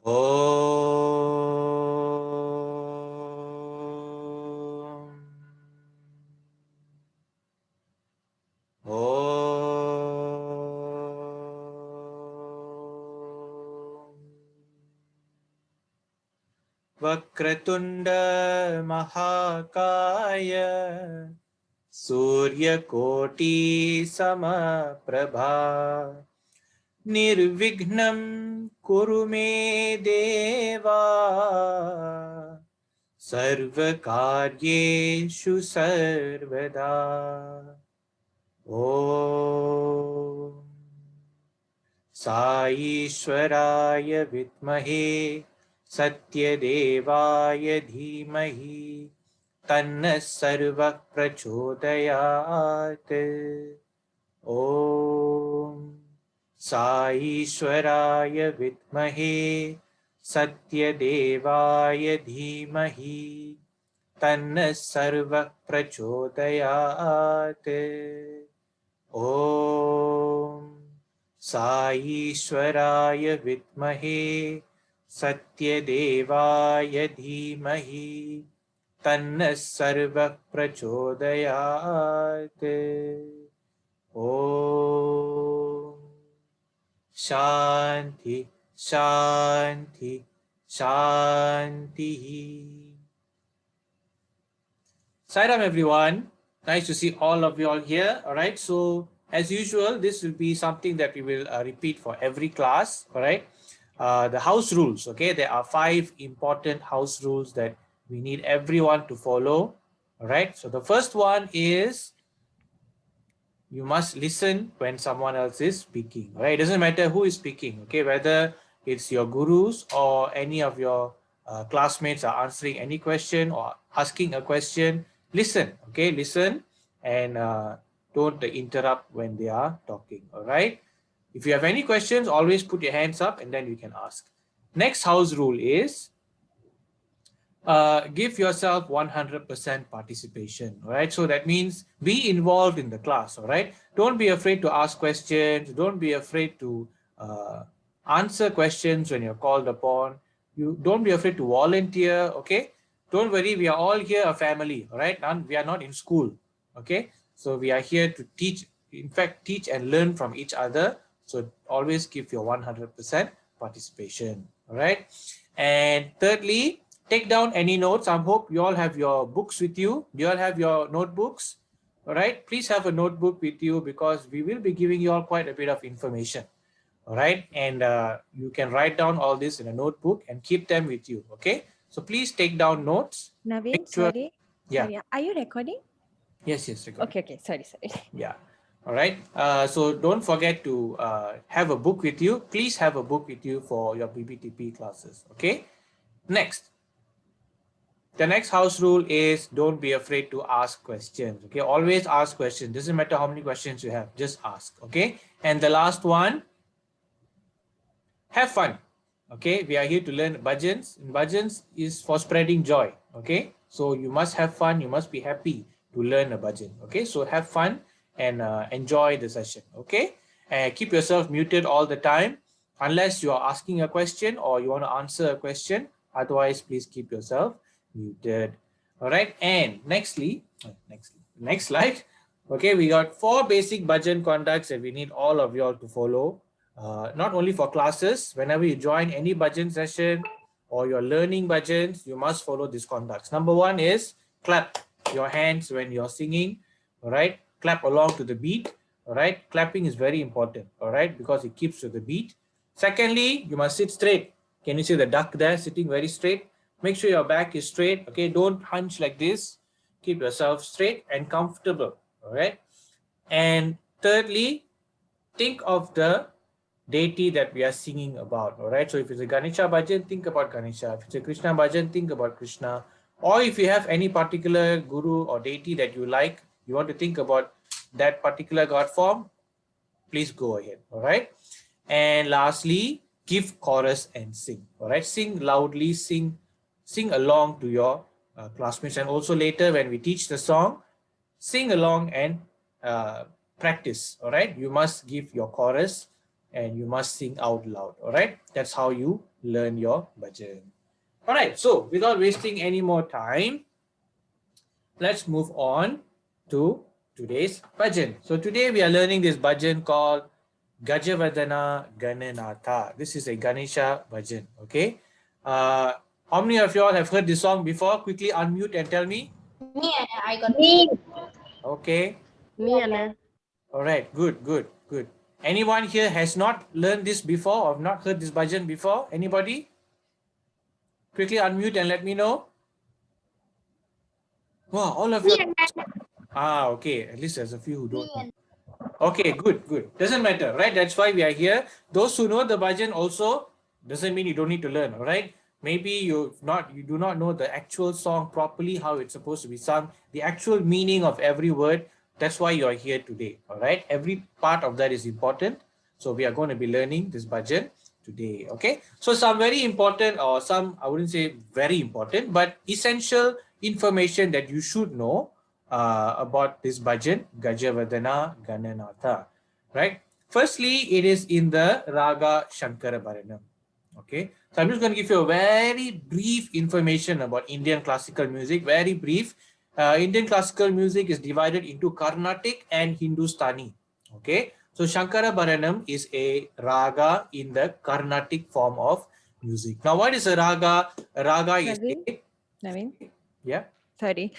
Om. Om. Vakratunda Mahakaya Suryakoti Samaprabha Nirvignam Kuru me Deva Sarvakaryeshu Sarvada. Om Sai Ishwaraya Vidmahe Satyadevaya Dhimahi Tanna Sarva Prachodayat. Om Sai Ishwaraya Vidmahe Satyadevaya Dhimahi Tanna Sarva Prachodayat. Om Sai Ishwaraya Vidmahe Satyadevaya Dhimahi Tanna Sarva Prachodayat. Om Shanti Shanti Shanti. Sairam everyone. Nice to see all of you all here. All right. So as usual, this will be something that we will repeat for every class. All right. The house rules. Okay. There are 5 important house rules that we need everyone to follow. All right. So the first one is you must listen when someone else is speaking. Right. It doesn't matter who is speaking. Okay. Whether it's your gurus or any of your classmates are answering any question or asking a question. Listen, okay, listen, and don't interrupt when they are talking. All right. If you have any questions, always put your hands up and then you can ask. Next house rule is give yourself 100% participation. All right. So that means be involved in the class. All right. Don't be afraid to ask questions. Don't be afraid to answer questions when you're called upon. You don't be afraid to volunteer. Okay. Don't worry. We are all here a family. All right. We are not in school. Okay. So we are here to teach. In fact, teach and learn from each other. So always give your 100% participation. All right. And thirdly, take down any notes. I hope you all have your books with you. Do you all have your notebooks? All right. Please have a notebook with you because we will be giving you all quite a bit of information. All right. And you can write down all this in a notebook and keep them with you. Okay. So please take down notes. Make Naveen, sure. sorry. Yeah. Sorry. Are you recording? Yes. Yes. Recording. Okay, okay. Sorry, sorry. Yeah. All right. So don't forget to have a book with you. Please have a book with you for your BBTP classes. Okay. Next. The next house rule is don't be afraid to ask questions. Okay, always ask questions. Doesn't matter how many questions you have, just ask. Okay, and the last one, have fun. Okay, we are here to learn bhajans. Bhajans is for spreading joy. Okay, so you must have fun. You must be happy to learn a bhajan. Okay, so have fun and enjoy the session. Okay, and keep yourself muted all the time unless you are asking a question or you want to answer a question. Otherwise, please keep yourself muted. All right, and next slide. Okay, we got 4 basic bhajan conducts that we need all of you all to follow. Not only for classes, whenever you join any bhajan session or you're learning bhajans, you must follow these conducts. Number 1 is clap your hands when you're singing. All right, clap along to the beat. All right, clapping is very important. All right, because it keeps to the beat. Secondly, you must sit straight. Can you see the duck there sitting very straight? Make sure your back is straight. Okay, don't hunch like this. Keep yourself straight and comfortable. All right, and thirdly, think of the deity that we are singing about. All right, so if it's a Ganesha bhajan, think about Ganesha. If it's a Krishna bhajan, think about Krishna. Or if you have any particular guru or deity that you like, you want to think about that particular god form, please go ahead. All right, and lastly, give chorus and sing. All right, sing loudly, sing along to your classmates, and also later when we teach the song, sing along and practice. All right, you must give your chorus and you must sing out loud. All right, that's how you learn your bhajan. All right, so without wasting any more time, let's move on to today's bhajan. So today we are learning this bhajan called Gajavardhana Gananatha. This is a Ganesha bhajan. Okay. How many of you all have heard this song before? Quickly unmute and tell me. Me, I got me. Okay. Me, Anna. All right. Good, good, good. Anyone here has not learned this before or not heard this bhajan before? Anybody? Quickly unmute and let me know. Wow, all of you. Ah, okay. At least there's a few who don't know. Okay, good, good. Doesn't matter, right? That's why we are here. Those who know the bhajan also doesn't mean you don't need to learn, all right? Maybe you do not know the actual song properly, how it's supposed to be sung, the actual meaning of every word. That's why you are here today, all right? Every part of that is important. So we are going to be learning this bhajan today, okay? So some very important, or some, I wouldn't say very important, but essential information that you should know about this bhajan, Gajavardhana Gananatha, right? Firstly, it is in the Raga Shankara Bharanam. Okay, so I'm just going to give you a very brief information about Indian classical music. Very brief. Indian classical music is divided into Carnatic and Hindustani. Okay, so Shankara Bharanam is a raga in the Carnatic form of music. Now, what is a raga? A raga is Naveen. Yeah. Sorry.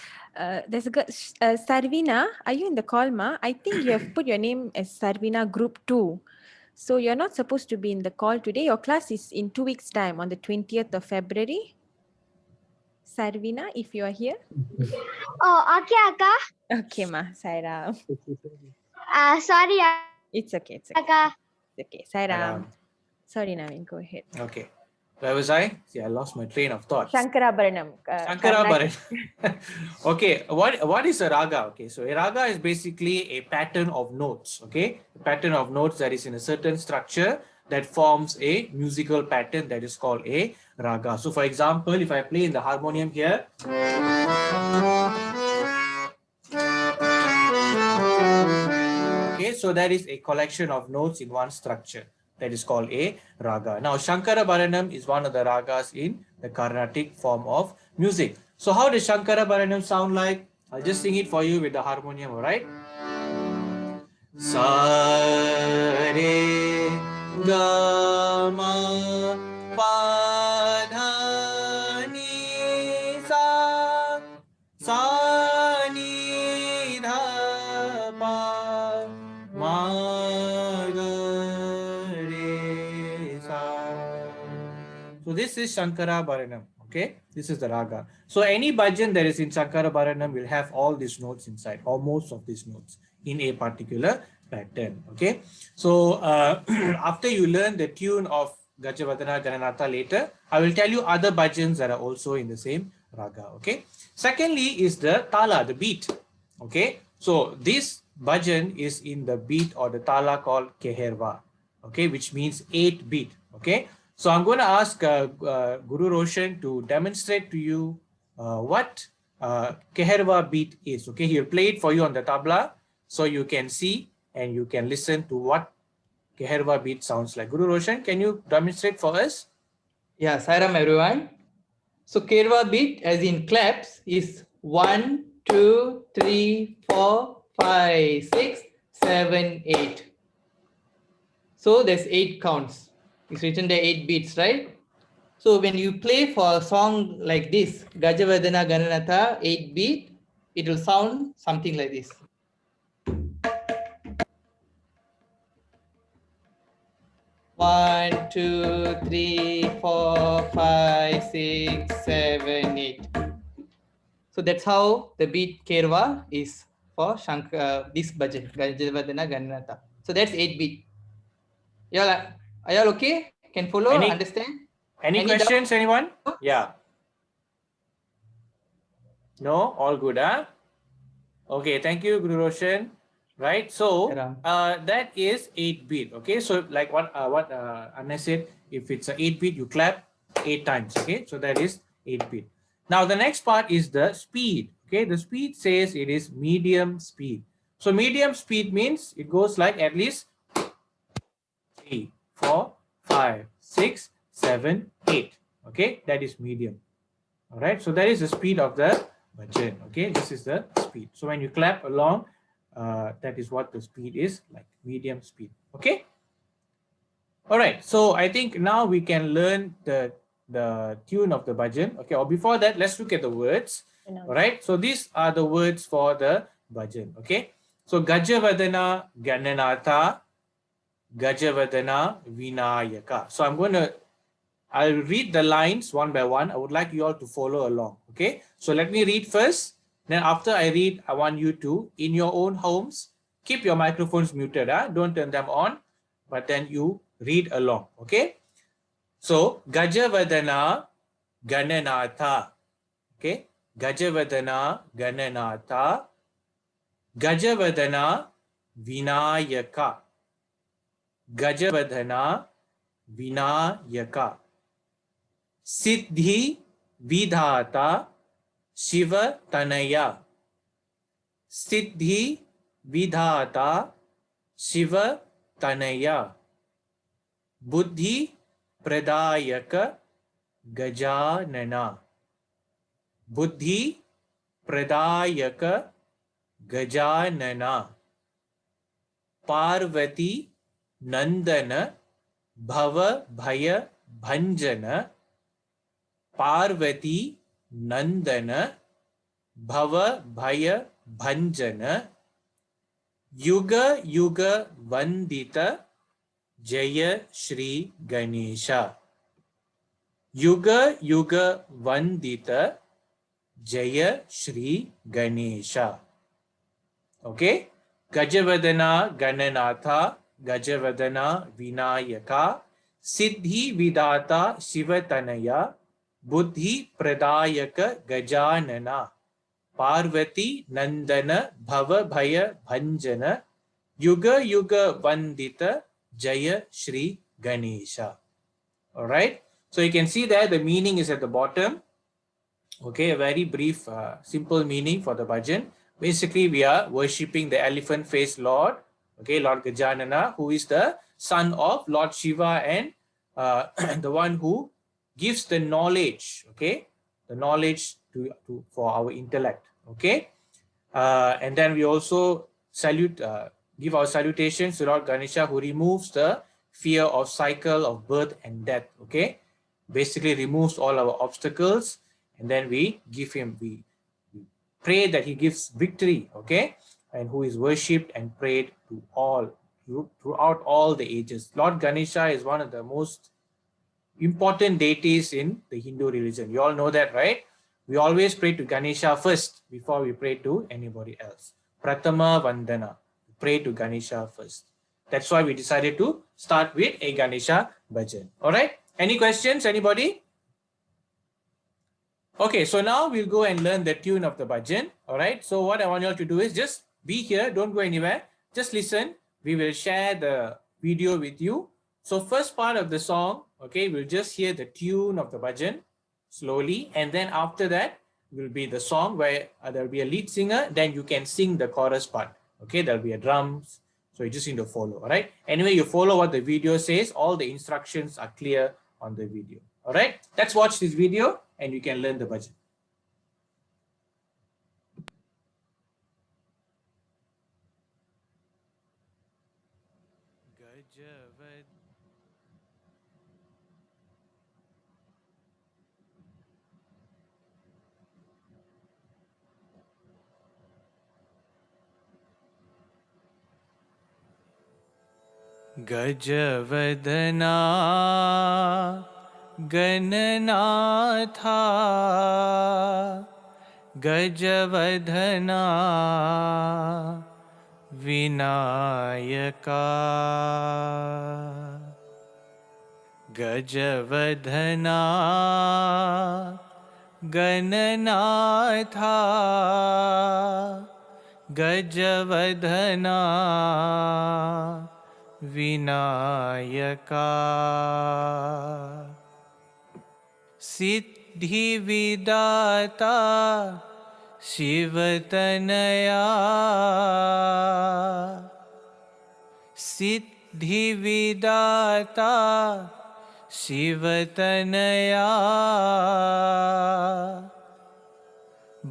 There's a girl, Sarvina. Are you in the call, Ma? I think you have put your name as Sarvina Group 2. So you're not supposed to be in the call today. Your class is in 2 weeks' time on the 20th of February. Sarvina, if you are here. Oh, okay, Akka. Okay, Ma. Sairam. Sorry, It's okay. It's okay. Akka. It's okay. Sairam. Sorry, Naveen. Go ahead. Okay. Where was I? See, I lost my train of thought. Shankara Bharanam. Shankara Bharanam. Okay, what is a raga? Okay, so a raga is basically a pattern of notes. Okay, a pattern of notes that is in a certain structure that forms a musical pattern that is called a raga. So, for example, if I play in the harmonium here. Okay, so that is a collection of notes in one structure. That is called a raga. Now, Shankara Bharanam is one of the ragas in the Carnatic form of music. So, how does Shankara Bharanam sound like? I'll just sing it for you with the harmonium, all right? Sa re ga ma pa dha ni sa sa ni dha pa ma ga re sa. So this is Shankara Bharanam. Okay, this is the raga. So any bhajan that is in Shankara Bharanam will have all these notes inside, or most of these notes in a particular pattern. Okay, so after you learn the tune of Gajavardhana Gananatha later, I will tell you other bhajans that are also in the same raga. Okay, secondly is the tala, the beat. Okay, so this bhajan is in the beat or the tala called Keherva. Okay, which means 8 beat. Okay, so I'm going to ask Guru Roshan to demonstrate to you what Keherva beat is. Okay, he'll play it for you on the tabla so you can see and you can listen to what Keherva beat sounds like. Guru Roshan, can you demonstrate for us? Yeah, Sairam everyone. So Keherva beat as in claps is 1, 2, 3, 4, 5, 6, 7, 8. So there's 8 counts. It's written there 8 beats, right? So when you play for a song like this, Gajavardhana Gananatha, 8 beat, it will sound something like this. One, 2, 3, 4, 5, 6, 7, 8. So that's how the beat Keherva is for this bhajan, Gajavardhana Gananatha. So that's 8 beat. Are y'all okay? Can follow, understand? Any questions, anyone? Yeah. No? All good, huh? Okay, thank you, Guru Roshan. Right, so that is 8 beat. Okay, so like what Anna said, if it's an 8 beat, you clap 8 times. Okay, so that is 8 beat. Now the next part is the speed. Okay, the speed says it is medium speed. So medium speed means it goes like at least 3, 4, 5, 6, 7, 8. Okay, that is medium. All right, so that is the speed of the bhajan. Okay, this is the speed. So when you clap along, that is what the speed is, like medium speed. Okay. All right, so I think now we can learn the tune of the bhajan. Okay, or before that, let's look at the words. All right, so these are the words for the bhajan. Okay, so Gajavadana Gananatha, Gajavadana Vinayaka. So I'll read the lines one by one. I would like you all to follow along. Okay, so let me read first. Then after I read, I want you to, in your own homes, keep your microphones muted. Don't turn them on, but then you read along. Okay, so Gajavadana Gananatha. Okay, Gajavadana Gananatha, Gajavadana Vinayaka, Gajavadana Vinayaka, Siddhi Vidhata Shiva Tanaya, Siddhi Vidhata Shiva Tanaya, Buddhi Pradayaka Gajanana, Buddhi Pradayaka Gajanana, Parvati Nandana Bhava Bhaya Bhanjana, Parvati Nandana Bhava Bhaya Bhanjana, Yuga Yuga Vandita Jaya Shri Ganesha, Yuga Yuga Vandita Jaya Shri Ganesha. Okay, Gajavadana Gananatha, Gajavadana Vinayaka, Siddhi Vidata Shivatanaya, Buddhi Pradayaka Gajanana, Parvati Nandana Bhava Bhaya Bhanjana, Yuga Yuga Vandita Jaya Shri Ganesha. All right, so you can see there the meaning is at the bottom. Okay, a very brief, simple meaning for the bhajan. Basically, we are worshipping the elephant-faced Lord, okay, Lord Gajanana, who is the son of Lord Shiva and the one who gives the knowledge, okay, the knowledge for our intellect, okay. And then we also give our salutations to Lord Ganesha, who removes the fear of cycle of birth and death, okay. Basically removes all our obstacles, and then we pray that he gives victory, okay, and who is worshipped and prayed throughout all the ages. Lord Ganesha is one of the most important deities in the Hindu religion. You all know that, right? We always pray to Ganesha first before we pray to anybody else. Pratama Vandana. Pray to Ganesha first. That's why we decided to start with a Ganesha bhajan. All right? Any questions? Anybody? Okay, so now we'll go and learn the tune of the bhajan. All right? So what I want you all to do is just be here. Don't go anywhere. Just listen. We will share the video with you. So first part of the song, okay, we'll just hear the tune of the bhajan slowly. And then after that will be the song where there'll be a lead singer. Then you can sing the chorus part. Okay, there'll be a drums. So you just need to follow, all right? Anyway, you follow what the video says. All the instructions are clear on the video, all right? Let's watch this video and you can learn the bhajan. Gajavadana Gananatha, Gajavadana Vinayaka, Gajavadana Gananatha, Gajavadana Vinayaka, Siddhi Vidata Shivatanaya, Siddhi विदाता शिवतनया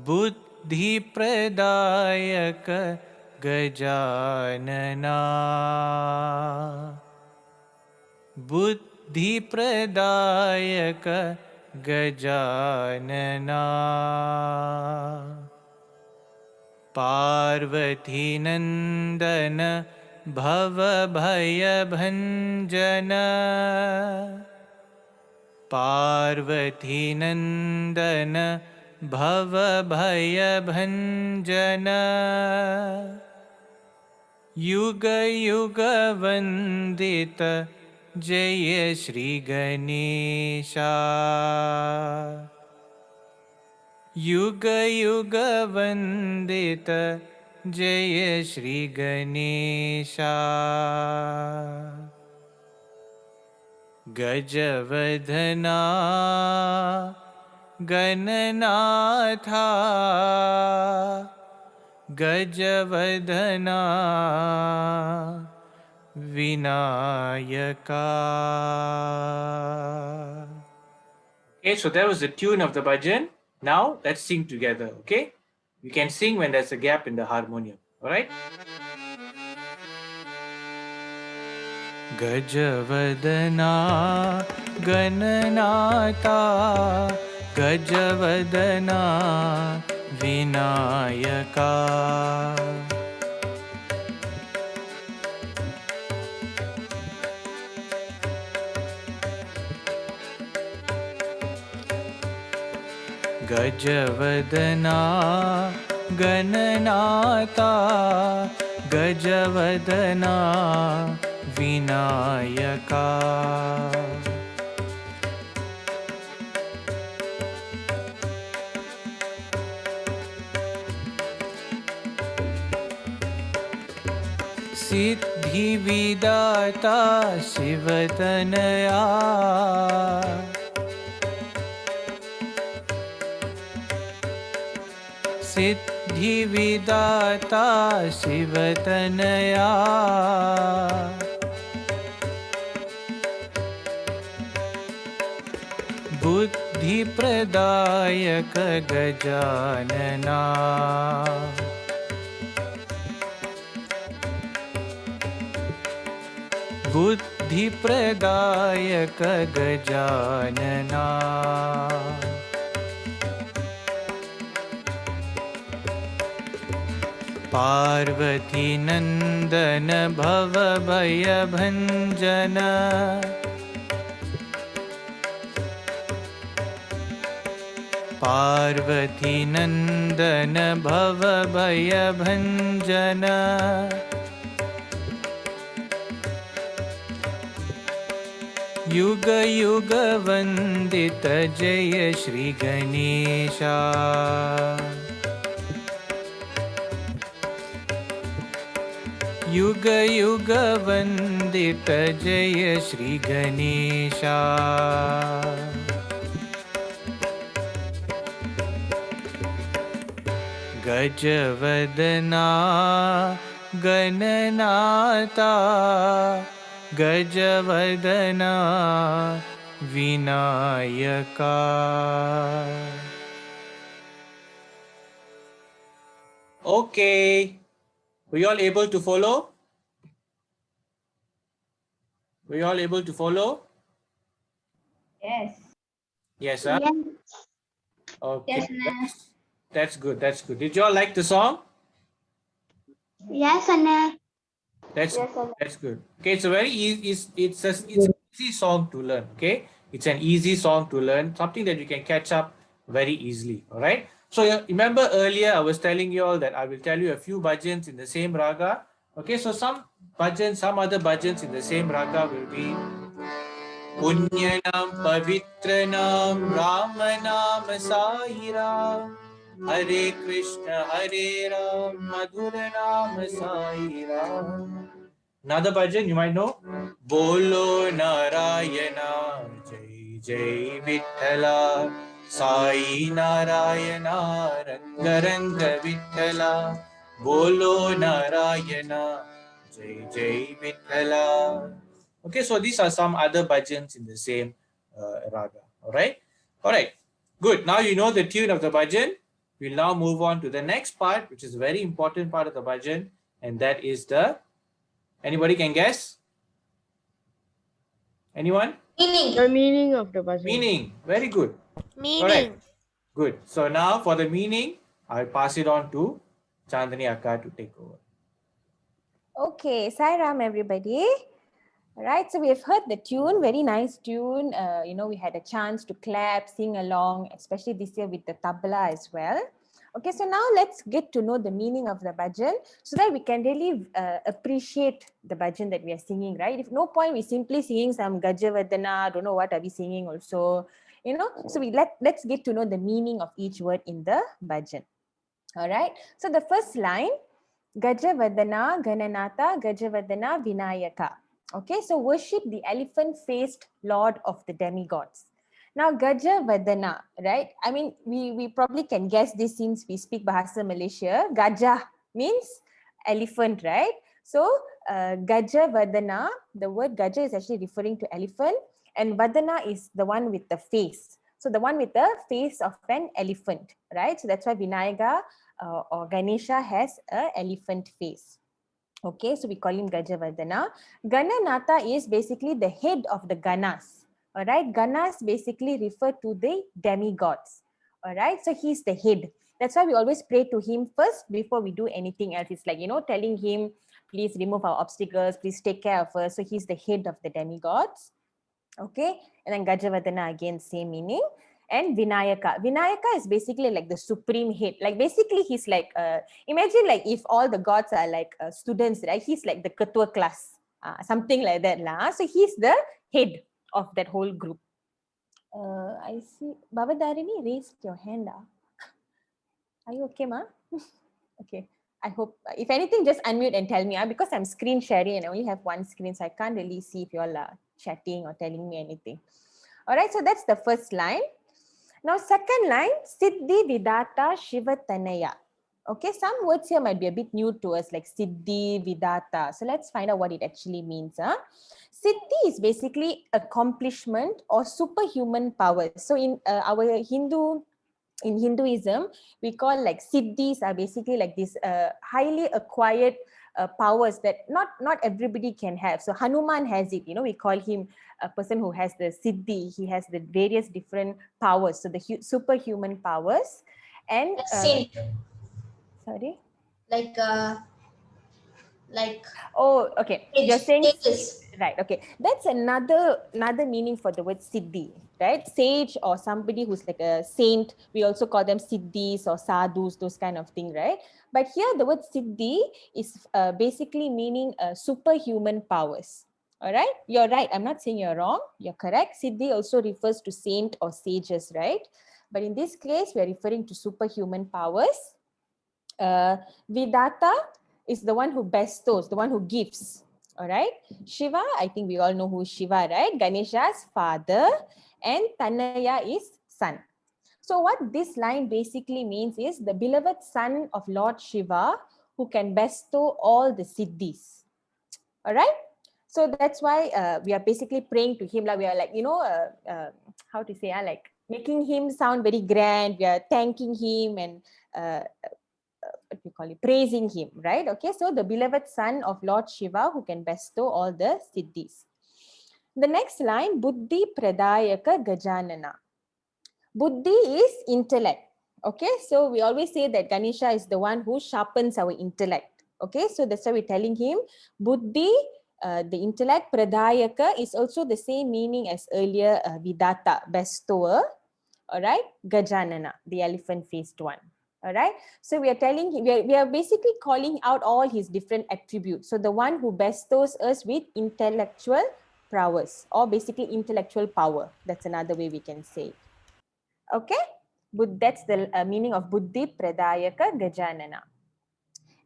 बुद्धि प्रदायक गजानना बुद्धि प्रदायक गजानना पार्वती नंदन भव भय भंजन पार्वती नंदन भव भय भंजन युग युग वंदित जय श्री गणेशा युग युग वंदित जय Shri Ganesha गजवदना Gananatha गजवदना Vinayaka. Okay, so that was the tune of the bhajan. Now let's sing together, okay? You can sing when there's a gap in the harmonium, all right? Gajavadana Gananata Gajavadana Vinayaka Gajavadana Gananata Gajavadana Vinayaka Siddhi Vidata Shivatanaya Siddhi Vidata Shivatanaya Buddhi Pradayaka Gajanana Buddhi Pradayaka Gajanana Parvati Nandana Bhava Bhaya Bhanjana Parvati Nandana Bhava Bhaya Bhanjana Yuga Yuga Vandita Jaya Shri Ganesha Yuga Yuga Vandita Jaya Shri Ganesha Gajavadana Gananata Gajavadana Vinayaka. Okay. Were you all able to follow? Were you all able to follow? Yes. Yes, huh? Yes. Okay. Yes, Anna. That's good. That's good. Did you all like the song? Yes, Anna. That's Yes, Anna. that's good. Okay, it's a very easy. It's an easy song to learn. Okay, it's an easy song to learn. Something that you can catch up very easily. All right. So remember earlier I was telling you all that I will tell you a few bhajans in the same raga. Okay, so some bhajans, some other bhajans in the same raga will be Punyanam Pavitranam Ramanam Sairam Hare Krishna Hare Ram Madhuranam Sairam. Another bhajan you might know. Bolo Narayana Jai Jai Vithala Sai Narayana Ranga Ranga Vithala Bolo Narayana Jai Jai Vithala. Okay, so these are some other bhajans in the same raga. All right. Good. Now you know the tune of the bhajan. We'll now move on to the next part, which is a very important part of the bhajan, and that is the. Anybody can guess? Anyone? The meaning of the bhajan. Meaning. Very good. Meaning. Correct. Good. So now for the meaning, I'll pass it on to Chandani Akka to take over. Okay, Sai Ram, everybody. All right, so we have heard the tune, very nice tune. We had a chance to clap, sing along, especially this year with the tabla as well. Okay, so now let's get to know the meaning of the bhajan so that we can really appreciate the bhajan that we are singing, right? If no point we simply singing some Gajavardhana, don't know what are we singing also, so let's get to know the meaning of each word in the bhajan. All right, so the first line, Gajavardhana Gananatha Gajavardhana Vinayaka. Okay, so worship the elephant-faced Lord of the demigods. Now, Gajavardhana, right? I mean, we probably can guess this since we speak Bahasa Malaysia. Gajah means elephant, right? So, Gajavardhana, the word Gajah is actually referring to elephant, and Vardhana is the one with the face. So, the one with the face of an elephant, right? So, that's why Vinayaka or Ganesha has an elephant face. Okay, so we call him Gajavardhana. Gananatha is basically the head of the Ganas. All right, Ganas basically refer to the demigods. All right, so he's the head. That's why we always pray to him first before we do anything else. It's like, telling him, please remove our obstacles, please take care of us. So he's the head of the demigods. Okay, and then Gajavardhana again, same meaning. And Vinayaka. Vinayaka is basically like the supreme head. Like basically he's like, imagine like if all the gods are like students, right? He's like the Ketua class, something like that. So he's the head of that whole group. I see. Bhavadarini raised your hand. Are you okay, ma? Okay. I hope, if anything, just unmute and tell me, because I'm screen sharing and I only have one screen, so I can't really see if you all are chatting or telling me anything. All right, so that's the first line. Now, second line, Siddhi Vidata Shiva Tanaya. Okay, some words here might be a bit new to us, like Siddhi, Vidata. So let's find out what it actually means. Siddhi is basically accomplishment or superhuman powers. So in in Hinduism, we call like Siddhis are basically like these highly acquired powers that not everybody can have. So Hanuman has it, we call him a person who has the Siddhi. He has the various different powers, so the superhuman powers. And Saint. Sorry? Like Oh, okay. You're saying sages. right. Okay, that's another meaning for the word Siddhi, right? Sage or somebody who's like a saint. We also call them Siddhis or Sadhus, those kind of thing, right? But here the word Siddhi is basically meaning superhuman powers. All right, you're right. I'm not saying you're wrong. You're correct. Siddhi also refers to saint or sages, right? But in this case, we're referring to superhuman powers. Vidata is the one who bestows, the one who gives. All right. Shiva, I think we all know who is Shiva, right? Ganesha's father, and Tanaya is son. So what this line basically means is the beloved son of Lord Shiva who can bestow all the siddhis. All right. So that's why we are basically praying to him. Like we are like, how to say, like making him sound very grand. We are thanking him and what we call it, praising him, right? Okay, so the beloved son of Lord Shiva who can bestow all the siddhis. The next line, Buddhi Pradayaka Gajanana. Buddhi is intellect. Okay, so we always say that Ganesha is the one who sharpens our intellect. Okay, so that's why we're telling him Buddhi, the intellect. Pradayaka is also the same meaning as earlier Vidata, bestower. All right, Gajanana, the elephant-faced one. All right, so we are telling him, we are basically calling out all his different attributes. So the one who bestows us with intellectual prowess, or basically intellectual power. That's another way we can say it. Okay, but that's the meaning of Buddhi Pradayaka Gajanana.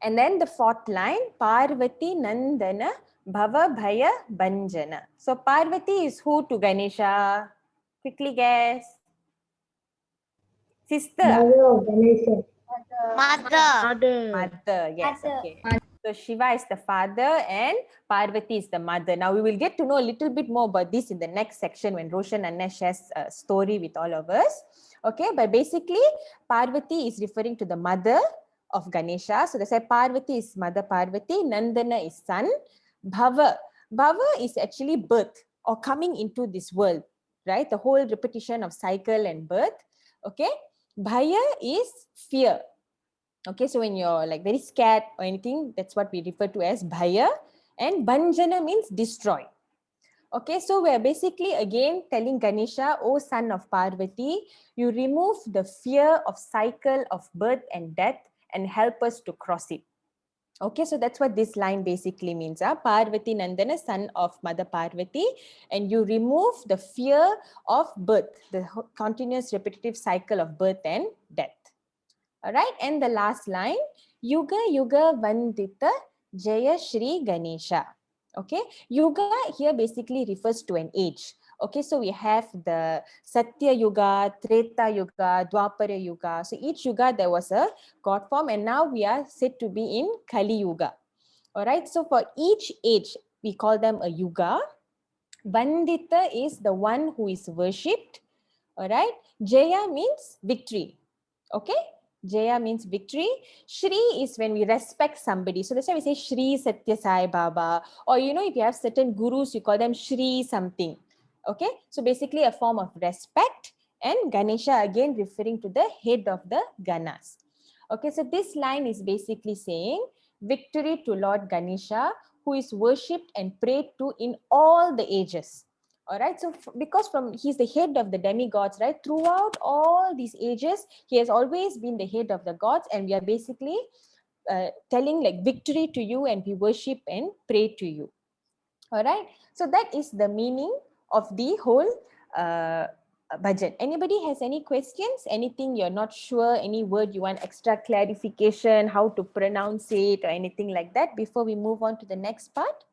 And then the fourth line, Parvati Nandana Bhava Bhaya Banjana. So Parvati is who to Ganesha? Quickly guess. Sister. Mother. Mother, yes, Mother. okay. So So Shiva is the father and Parvati is the mother. Now we will get to know a little bit more about this in the next section when Roshan Anna shares a story with all of us. Okay, but basically Parvati is referring to the mother of Ganesha. So that's why Parvati is Mother Parvati, Nandana is son, Bhava. Bhava is actually birth or coming into this world, right? The whole repetition of cycle and birth. Okay, Bhaya is fear. Okay, so when you're like very scared or anything, that's what we refer to as Bhaya. And Bhanjana means destroy. Okay, so we're basically again telling Ganesha, O son of Parvati, you remove the fear of cycle of birth and death and help us to cross it. Okay, so that's what this line basically means. Parvati Nandana, son of Mother Parvati, and you remove the fear of birth, the continuous repetitive cycle of birth and death. All right, and the last line, Yuga Yuga Vandita Jaya Shri Ganesha. Okay, Yuga here basically refers to an age. Okay, so we have the Satya Yuga, Treta Yuga, Dwapara Yuga. So each Yuga there was a god form, and now we are said to be in Kali Yuga. All right, so for each age, we call them a Yuga. Vandita is the one who is worshipped. All right, Jaya means victory. Okay, Jaya means victory. Shri is when we respect somebody. So that's why we say Shri Satya Sai Baba. Or you know, if you have certain gurus, you call them Shri something. Okay, so basically a form of respect. And Ganesha again referring to the head of the Ganas. Okay, so this line is basically saying victory to Lord Ganesha, who is worshipped and prayed to in all the ages. All right, so because he's the head of the demigods, right? Throughout all these ages, he has always been the head of the gods, and we are basically telling like victory to you, and we worship and pray to you. All right, so that is the meaning of the whole bhajan. Anybody has any questions? Anything you're not sure? Any word you want extra clarification? How to pronounce it or anything like that before we move on to the next part?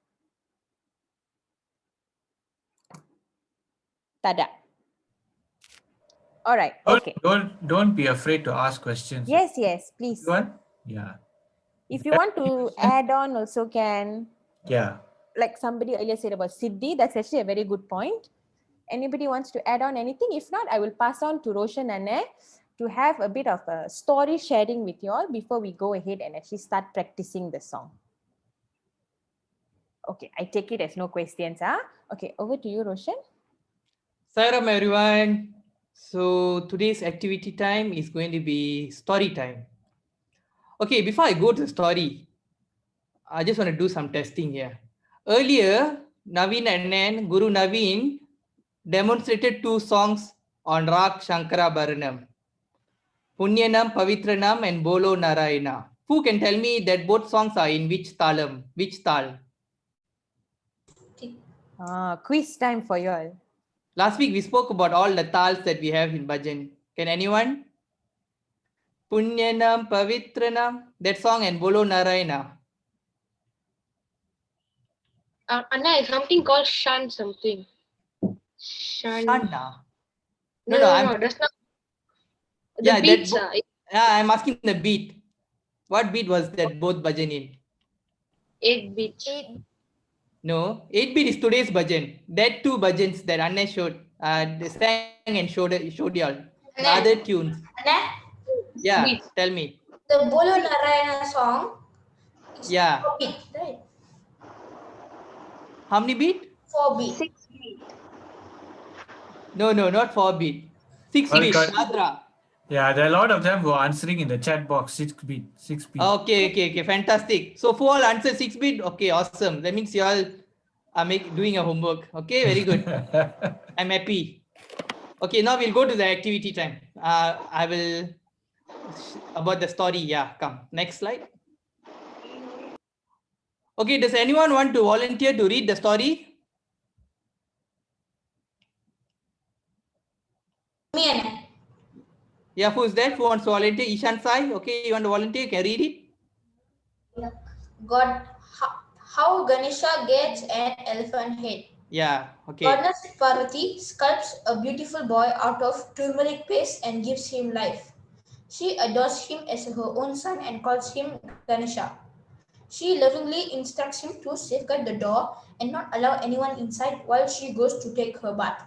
Tada. All right. Okay. Don't be afraid to ask questions. Yes, yes, please. Everyone? Yeah. If you want to add on also can. Yeah. Like somebody earlier said about Siddhi, that's actually a very good point. Anybody wants to add on anything? If not, I will pass on to Roshan Anne to have a bit of a story sharing with you all before we go ahead and actually start practicing the song. Okay, I take it as no questions. Okay, over to you, Roshan. Sairam everyone. So today's activity time is going to be story time. Okay, before I go to the story, I just want to do some testing here. Earlier, Naveen and then Guru Naveen demonstrated 2 songs on Rag Shankara Bharanam. Punyanam, Pavitranam and Bolo Narayana. Who can tell me that both songs are in which talam? Which tal? Quiz time for you all. Last week we spoke about all the tals that we have in bhajan. Can anyone? Punyanam, Pavitranam, that song, and Bolo Narayana. Anna, is something called Shan something. Shanna. No, that's not. The Yeah, beats I'm asking the beat. What beat was that both bhajan in? 8 beats. No, 8-beat is today's bhajan. That 2 bhajans that Anna showed, sang and showed y'all. The other tunes. Yeah, Beats. tell me. The Bolo Narayana song. Yeah. 4 beat, right? How many beat? 4 beat. 6 beats. No, not 4 beat. 6 beat. Okay. Nadra. Yeah, there are a lot of them who are answering in the chat box. 6 beat. Okay, fantastic. So 4 all answer 6 beat. Okay, awesome. That means you all are doing a homework. Okay, very good. I'm happy. Okay, now we'll go to the activity time. I will about the story. Yeah, come. Next slide. Okay, does anyone want to volunteer to read the story? Me and Yeah, who's that? Who wants to volunteer? Ishan Sai. Okay, you want to volunteer? Can you read it? God, how Ganesha gets an elephant head. Yeah, okay. Goddess Parvati sculpts a beautiful boy out of turmeric paste and gives him life. She adores him as her own son and calls him Ganesha. She lovingly instructs him to safeguard the door and not allow anyone inside while she goes to take her bath.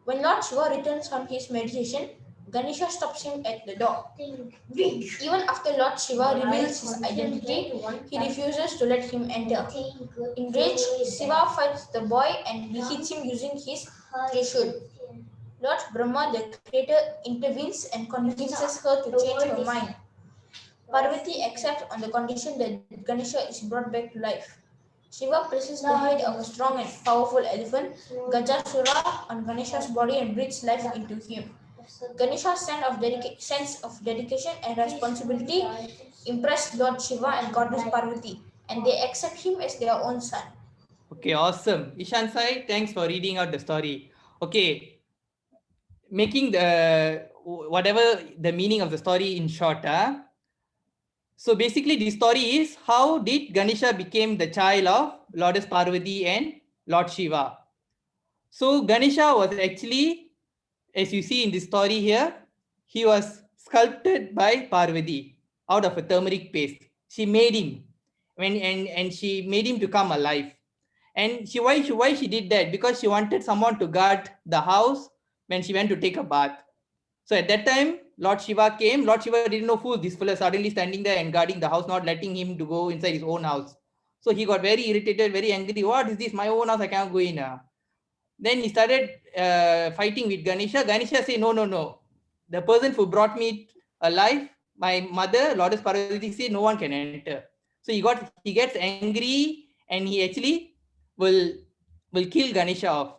When Lord Shiva returns from his meditation, Ganesha stops him at the door. Even after Lord Shiva reveals his identity, he refuses to let him enter. Enraged, Shiva fights the boy and defeats him using his Trishul. Lord Brahma, the creator, intervenes and convinces her to change her mind. Parvati accepts on the condition that Ganesha is brought back to life. Shiva places the head of a strong and powerful elephant, Gajasura, on Ganesha's body and breathes life into him. Ganesha's sense of dedication and responsibility impressed Lord Shiva and Goddess Parvati, and they accept him as their own son. Okay, awesome. Ishan Sai, thanks for reading out the story. Okay, making the whatever the meaning of the story in short. So basically, the story is how did Ganesha became the child of Lourdes Parvati and Lord Shiva. So Ganesha was actually, as you see in the story here, he was sculpted by Parvati out of a turmeric paste. She made him and she made him to come alive. And why she did that? Because she wanted someone to guard the house when she went to take a bath. So at that time, Lord Shiva came. Lord Shiva didn't know who this fellow suddenly standing there and guarding the house, not letting him to go inside his own house. So he got very irritated, very angry. What is this? My own house, I can't go in. Then he started fighting with Ganesha. Ganesha said, no. The person who brought me alive, my mother, Lourdes Parvati, said no one can enter. So he gets angry and he actually will kill Ganesha off.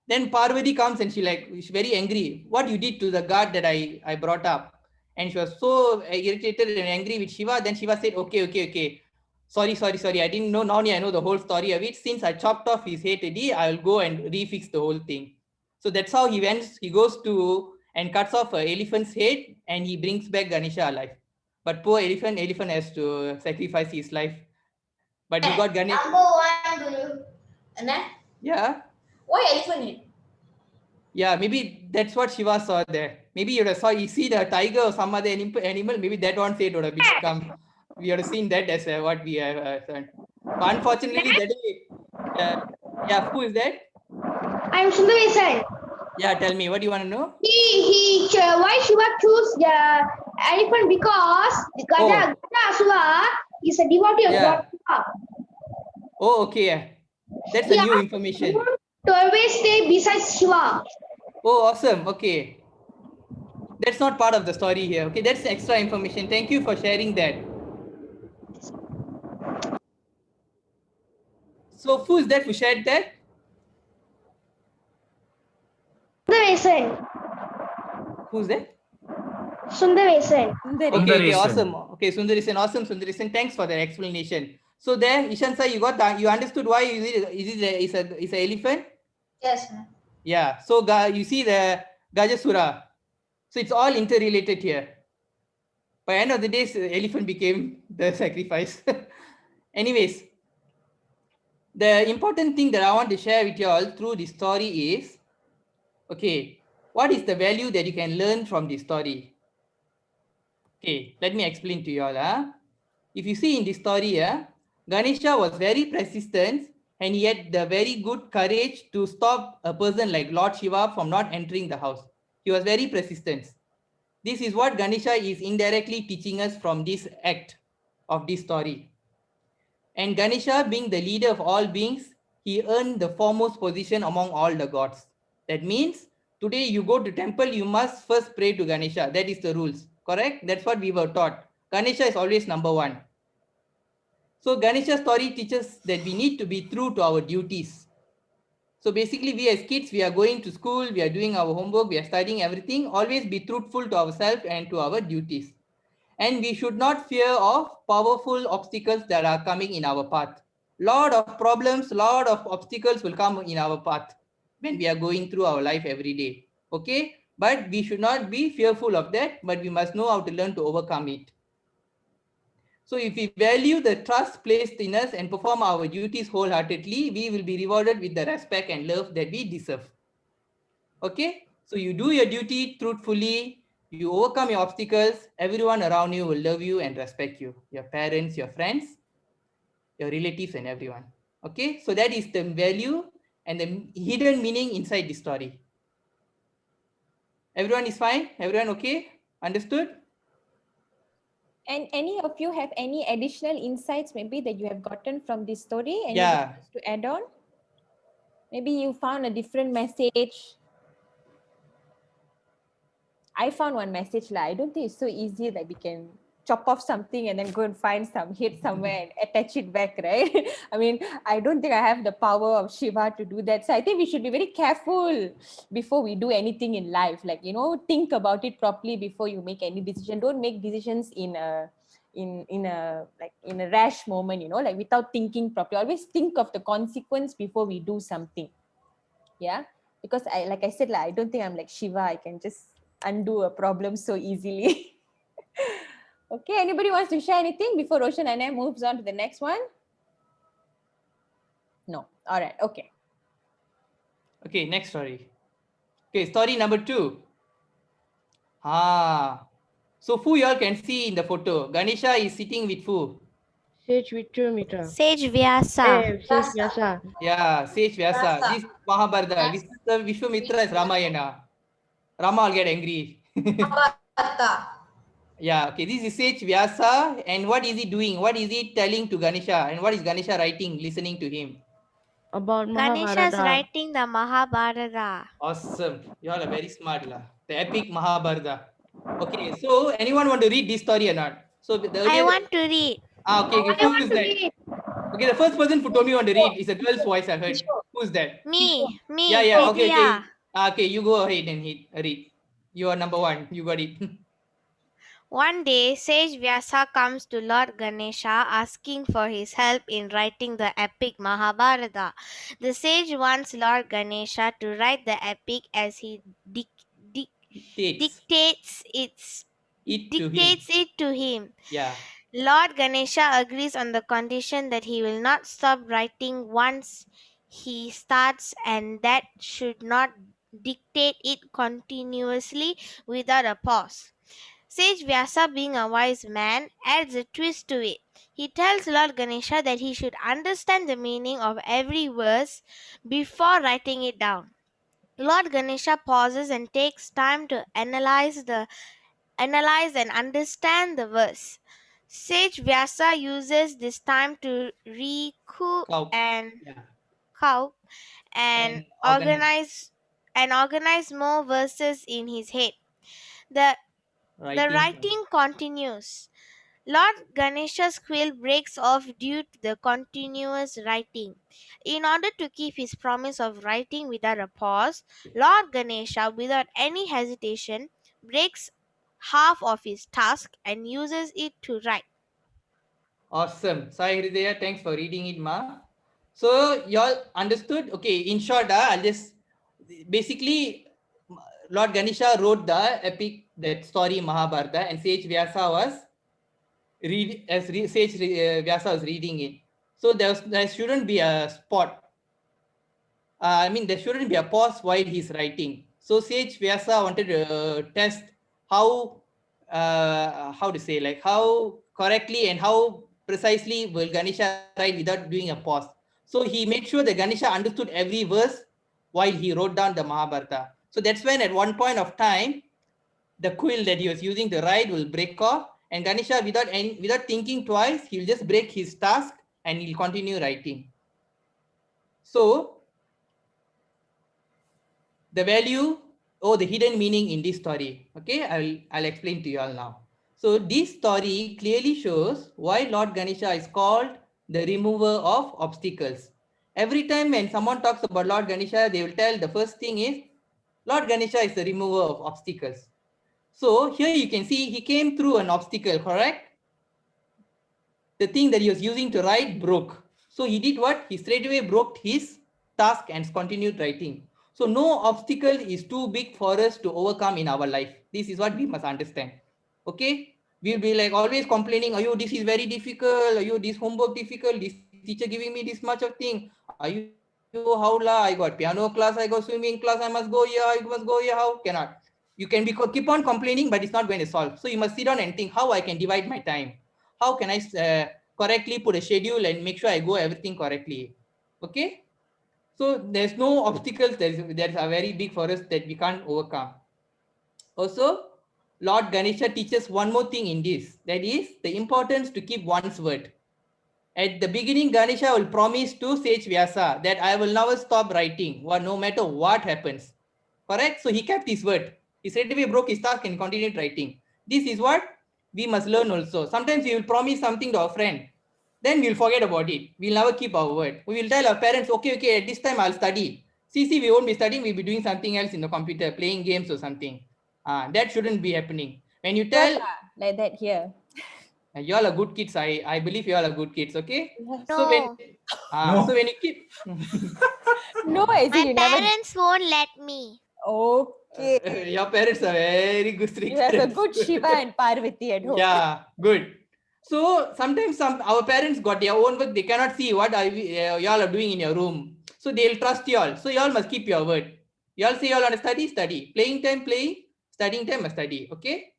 Then Parvati comes and she's very angry. What you did to the god that I brought up? And she was so irritated and angry with Shiva. Then Shiva said, okay. Sorry. I didn't know. Now I know the whole story of it. Since I chopped off his head today, I'll go and refix the whole thing. So that's how he went. He goes to and cuts off an elephant's head and he brings back Ganesha alive. But poor elephant has to sacrifice his life. But he got Ganesha. Number one, Guru. Anna? Yeah. Why elephant? Yeah, maybe that's what Shiva saw there. Maybe you see the tiger or some other animal. Maybe that one said would have become. We would have seen that as what we have. But unfortunately, that is. Who is that? I'm Sundaresan. Yeah, tell me. What do you want to know? Why Shiva choose the elephant? Because the Gajasura is a devotee of Lord Shiva. Oh, okay. That's a new information. To always stay beside Shiva. Oh, awesome. Okay. That's not part of the story here. Okay, that's extra information. Thank you for sharing that. So who is that who shared that? Sundaresan. Who's that? Sundaresan. Okay, awesome. Okay, Sundaresan, awesome, Sundaresan. Thanks for that explanation. So there, Ishan Sai, you understood why is an elephant? Yes, ma'am. Yeah. So you see the Gajasura. So it's all interrelated here. By the end of the day, the elephant became the sacrifice. Anyways, the important thing that I want to share with you all through this story is, okay, what is the value that you can learn from this story? Okay, let me explain to you all. If you see in this story, Ganesha was very persistent and he had the very good courage to stop a person like Lord Shiva from not entering the house. He was very persistent. This is what Ganesha is indirectly teaching us from this act of this story. And Ganesha, being the leader of all beings, he earned the foremost position among all the gods. That means today you go to temple, you must first pray to Ganesha. That is the rules, correct? That's what we were taught. Ganesha is always number one. So Ganesha's story teaches that we need to be true to our duties. So basically, we as kids, we are going to school, we are doing our homework, we are studying everything. Always be truthful to ourselves and to our duties. And we should not fear of powerful obstacles that are coming in our path. Lot of problems, lot of obstacles will come in our path when we are going through our life every day. Okay, but we should not be fearful of that, but we must know how to learn to overcome it. So if we value the trust placed in us and perform our duties wholeheartedly, we will be rewarded with the respect and love that we deserve. Okay, so you do your duty truthfully, you overcome your obstacles, everyone around you will love you and respect you, your parents, your friends. your relatives and everyone. Okay, so that is the value and the hidden meaning inside the story. Everyone is fine? Everyone okay? Understood? And any of you have any additional insights maybe that you have gotten from this story? Anything Yeah. else to add on? Maybe you found a different message. I found one message lah. I don't think it's so easy that we can chop off something and then go and find some hit somewhere and attach it back, right? I mean, I don't think I have the power of Shiva to do that. So I think we should be very careful before we do anything in life. Like, you know, think about it properly before you make any decision. Don't make decisions in a rash moment, you know, like without thinking properly. Always think of the consequence before we do something. Yeah, because like I said, like, I don't think I'm like Shiva. I can just undo a problem so easily. Okay, anybody wants to share anything before Roshan and I moves on to the next one? No. All right. Okay. Okay, next story. Okay, story number 2. So who you all can see in the photo? Ganesha is sitting with who? Sage Vishwamitra. Sage Vyasa. Sage Vyasa. Yeah, Sage Vyasa. Vyasa. This Mahabharata. Vishwamitra is Ramayana. Rama will get angry. Mahabharata. Yeah, okay. This is Sage Vyasa. And what is he doing? What is he telling to Ganesha? And what is Ganesha writing, listening to him? About Ganesha's Mahabharata. writing the Mahabharata. Awesome. You all are very smart. The epic Mahabharata. Okay, so anyone want to read this story or not? So I want to read. Okay, I who want is to that? read. Okay, the first person who told me want to read is a girl's voice I heard. Who's that? Me, Yeah, okay, okay. Vidya. Okay, you go ahead and read. You are number 1. You got it. One day, Sage Vyasa comes to Lord Ganesha asking for his help in writing the epic Mahabharata. The sage wants Lord Ganesha to write the epic as he dictates it to him. Yeah. Lord Ganesha agrees on the condition that he will not stop writing once he starts, and that should not dictate it continuously without a pause. Sage Vyasa, being a wise man, adds a twist to it. He tells Lord Ganesha that he should understand the meaning of every verse before writing it down. Lord Ganesha pauses and takes time to analyze and understand the verse. Sage Vyasa uses this time to recoup and organize more verses in his head. The writing continues. Lord Ganesha's quill breaks off due to the continuous writing. In order to keep his promise of writing without a pause, Lord Ganesha, without any hesitation, breaks half of his task and uses it to write. Awesome. Sai Hridaya, thanks for reading it, Ma. So, y'all understood? Okay, in short, I'll just basically, Lord Ganesha wrote the epic, that story Mahabharata, and Sage Vyasa was Sage Vyasa was reading it. So there shouldn't be a spot. There shouldn't be a pause while he's writing. So Sage Vyasa wanted to test how to say, like, how correctly and how precisely will Ganesha write without doing a pause. So he made sure that Ganesha understood every verse while he wrote down the Mahabharata. So that's when at one point of time, the quill that he was using to write will break off, and Ganesha, without thinking twice, he'll just break his task and he'll continue writing. So the value or the hidden meaning in this story, okay, I'll explain to you all now. So this story clearly shows why Lord Ganesha is called the remover of obstacles. Every time when someone talks about Lord Ganesha, they will tell the first thing is Lord Ganesha is the remover of obstacles. So here you can see he came through an obstacle, correct? The thing that he was using to write broke. So he did what? He straight away broke his task and continued writing. So no obstacle is too big for us to overcome in our life. This is what we must understand. Okay? We'll be like always complaining, "Ayo, this is very difficult. Ayo, this homework difficult. This teacher giving me this much of thing. Ayo, how la? I got piano class, I got swimming class, I must go here, I must go here. How? Cannot." You can keep on complaining, but it's not going to solve. So you must sit down and think how I can divide my time. How can I correctly put a schedule and make sure I go everything correctly. Okay. So there's no obstacles that are very big for us that we can't overcome. Also, Lord Ganesha teaches one more thing in this, that is the importance to keep one's word. At the beginning, Ganesha will promise to Sage Vyasa that I will never stop writing, no matter what happens. Correct? So he kept his word. He straight away broke his task and continued writing. This is what we must learn also. Sometimes we will promise something to our friend, then we'll forget about it. We'll never keep our word. We will tell our parents, okay, at this time I'll study. See, we won't be studying, we'll be doing something else in the computer, playing games or something. That shouldn't be happening. When you tell, like that here. you all are good kids, I believe you all are good kids, okay? Yes. So when, No. so when you keep, No, as in My you never. parents won't let me. Okay. your parents are very good strict You have a parents. good Shiva and Parvati at home. Yeah, good. So sometimes our parents got their own work. They cannot see what y'all are doing in your room. So they'll trust y'all. So y'all must keep your word. Y'all say y'all want to study, study. Playing time, playing. Studying time, must study. Okay.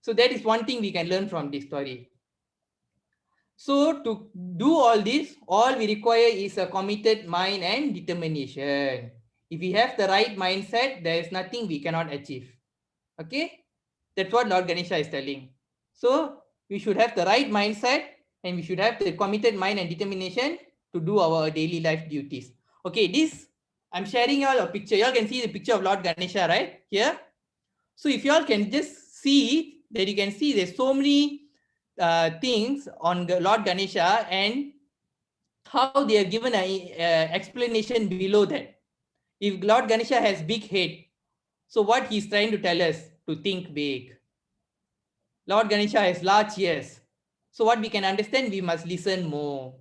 So that is one thing we can learn from this story. So to do all this, all we require is a committed mind and determination. If we have the right mindset, there is nothing we cannot achieve. Okay. That's what Lord Ganesha is telling. So we should have the right mindset and we should have the committed mind and determination to do our daily life duties. Okay, this I'm sharing y'all a picture. Y'all can see the picture of Lord Ganesha right here. So if y'all can just see that, you can see there's so many things on Lord Ganesha and how they have given an explanation below that. If Lord Ganesha has big head, so what he's trying to tell us to think big. Lord Ganesha has large ears. So what we can understand, we must listen more.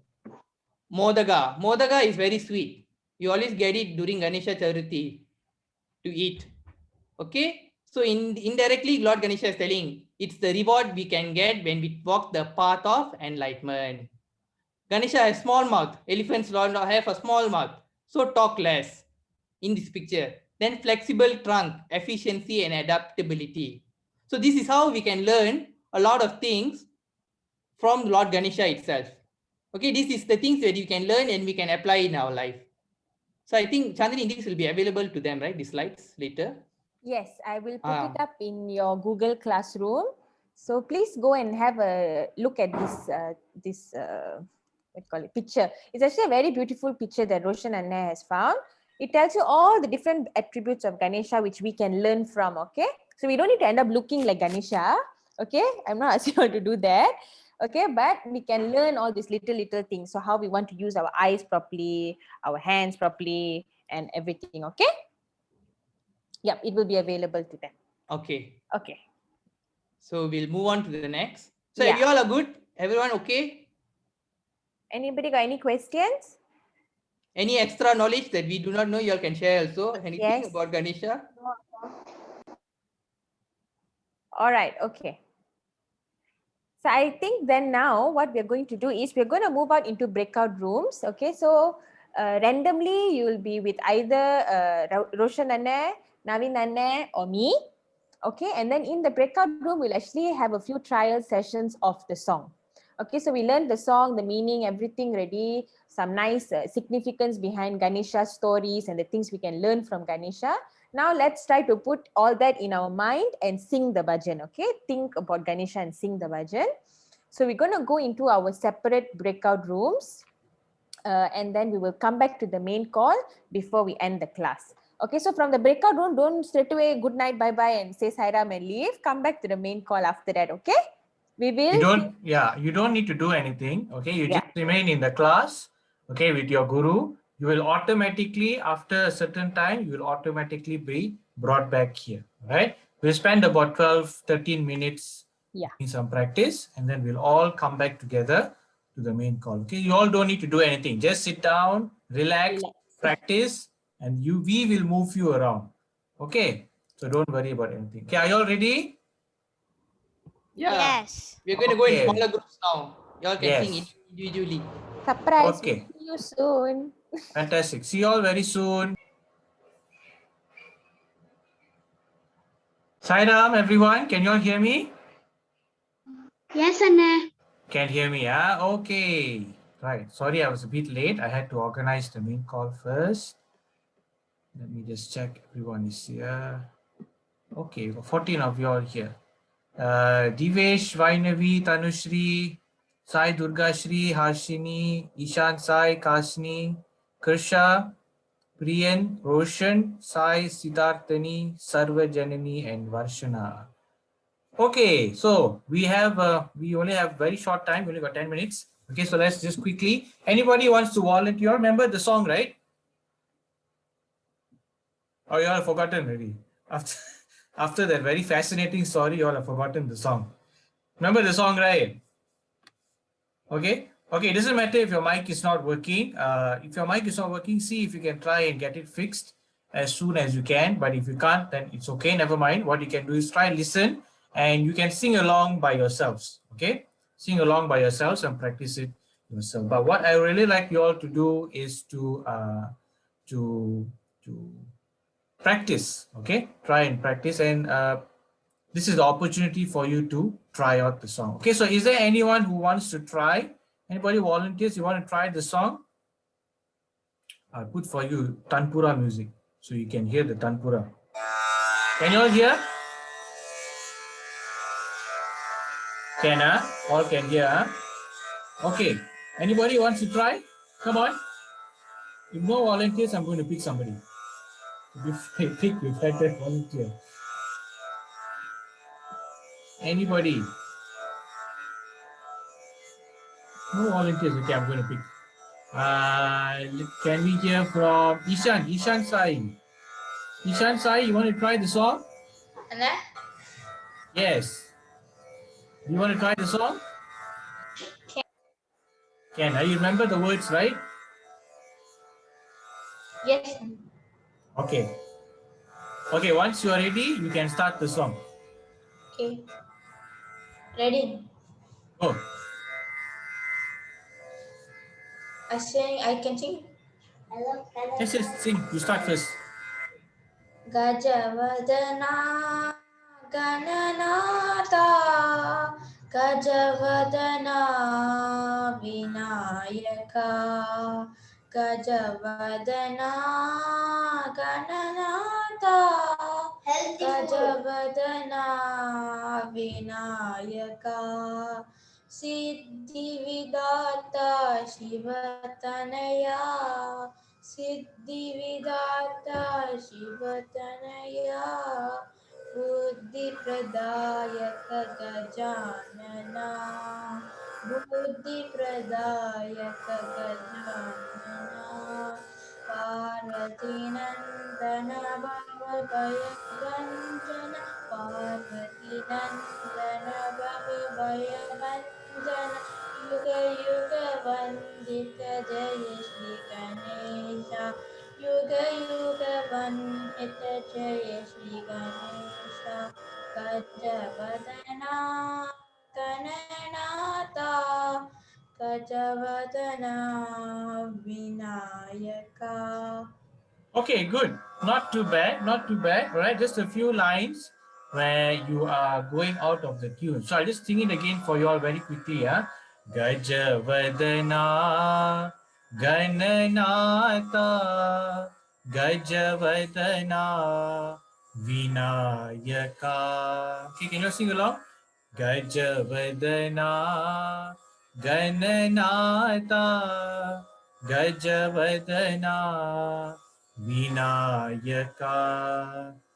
Modaga. Modaga is very sweet. You always get it during Ganesha Chaturthi to eat. Okay. So indirectly, Lord Ganesha is telling it's the reward we can get when we walk the path of enlightenment. Ganesha has small mouth. Elephants have a small mouth. So talk less in this picture. Then flexible trunk, efficiency and adaptability. So this is how we can learn a lot of things from Lord Ganesha itself. Okay, this is the things that you can learn and we can apply in our life. So I think Chandini, this will be available to them, right? The slides later. Yes, I will put it up in your Google Classroom. So please go and have a look at this what call it, picture. It's actually a very beautiful picture that Roshan Anna has found. It tells you all the different attributes of Ganesha which we can learn from. Okay, so we don't need to end up looking like Ganesha. Okay, I'm not asking you to do that. Okay, but we can learn all these little things. So how we want to use our eyes properly, our hands properly, and everything. Okay. Yep, it will be available to them. Okay. Okay. So we'll move on to the next. So Yeah. if you all are good, everyone okay? Anybody got any questions? Any extra knowledge that we do not know, you all can share also. Anything Yes. about Ganesha? All right, okay. So I think then now what we're going to do is we're going to move out into breakout rooms. Okay, so randomly you will be with either Roshan Anne, Navin Anne or me. Okay, and then in the breakout room, we'll actually have a few trial sessions of the song. Okay, so we learned the song, the meaning, everything ready, some nice significance behind Ganesha's stories and the things we can learn from Ganesha. Now let's try to put all that in our mind and sing the bhajan, okay? Think about Ganesha and sing the bhajan. So we're going to go into our separate breakout rooms and then we will come back to the main call before we end the class. Okay, so from the breakout room, don't straight away good night, bye-bye and say Sairam and leave. Come back to the main call after that, okay? We will... You don't need to do anything, okay? You just remain in the class, okay, with your guru. You will automatically, after a certain time, you will automatically be brought back here, right? We'll spend about 12-13 minutes in some practice and then we'll all come back together to the main call, okay? You all don't need to do anything. Just sit down, relax. Practice, and we will move you around, okay? So don't worry about anything. Okay, are you all ready? Yeah. Yes. We're going to go in smaller groups now. You all can sing individually. Surprise. Okay. See you soon. Fantastic. See you all very soon. Sairam, everyone. Can you all hear me? Yes, Anna. Can't hear me, huh? Okay. Right. Sorry, I was a bit late. I had to organize the main call first. Let me just check everyone is here. Okay, 14 of you all here. Divesh, Vainavi, Tanushri, Sai Durgashri, Harshini, Ishan Sai, Kasni, Kirsha, Priyan, Roshan, Sai, Siddharthani, Sarvajanani, and Varshana. Okay, so we only have very short time. We only got 10 minutes. Okay, so let's just quickly. Anybody wants to volunteer? Remember the song, right? Or you all have forgotten already? After that very fascinating story, you all have forgotten the song. Remember the song, right? Okay. Okay, it doesn't matter if your mic is not working. If your mic is not working, see if you can try and get it fixed as soon as you can. But if you can't, then it's okay. Never mind. What you can do is try and listen, and you can sing along by yourselves. Okay, sing along by yourselves and practice it yourself. But what I really like you all to do is to practice. Okay, try and practice, and this is the opportunity for you to try out the song. Okay, so is there anyone who wants to try? Anybody volunteers? You want to try the song? I'll put for you Tanpura music so you can hear the Tanpura. Can you all hear? Can, all can hear, Okay. Anybody wants to try? Come on. If no volunteers, I'm going to pick somebody. If I pick, we've had that volunteer. Anybody? No volunteers. Okay, I'm going to pick. Can we hear from Ishan? Ishan Sai. Ishan Sai, you want to try the song? Anna? Yes. You want to try the song? Can. You remember the words, right? Yes. Okay. Okay, once you are ready, you can start the song. Okay. Ready? Go. I can sing. Yes, sing. You start first. Gajavadana Gananata Gajavadana Vinayaka Gajavadana Gananata Gajavadana Vinayaka Siddhividata Shivatanaya Siddhividata Shivatanaya Buddhipradayaka Gajanana Buddhipradayaka Gajanana Parvatinandana Bhavabhayavanjana Parvatinandana Bhavabhayavanjana Yuga Yuga Vandita Jaya Shri Ganesha Yuga Yuga Vandita Jaya Shri Ganesha Gajavadana Gananata Gajavadana Vinayaka. Okay, good. Not too bad. Not too bad. All right, just a few lines where you are going out of the tune. So I'll just sing it again for you all very quickly. Gajavadana Gananata Gajavadana Vinayaka. Okay, can you sing along? Gajavadana Gananata Gajavadana Vinayaka.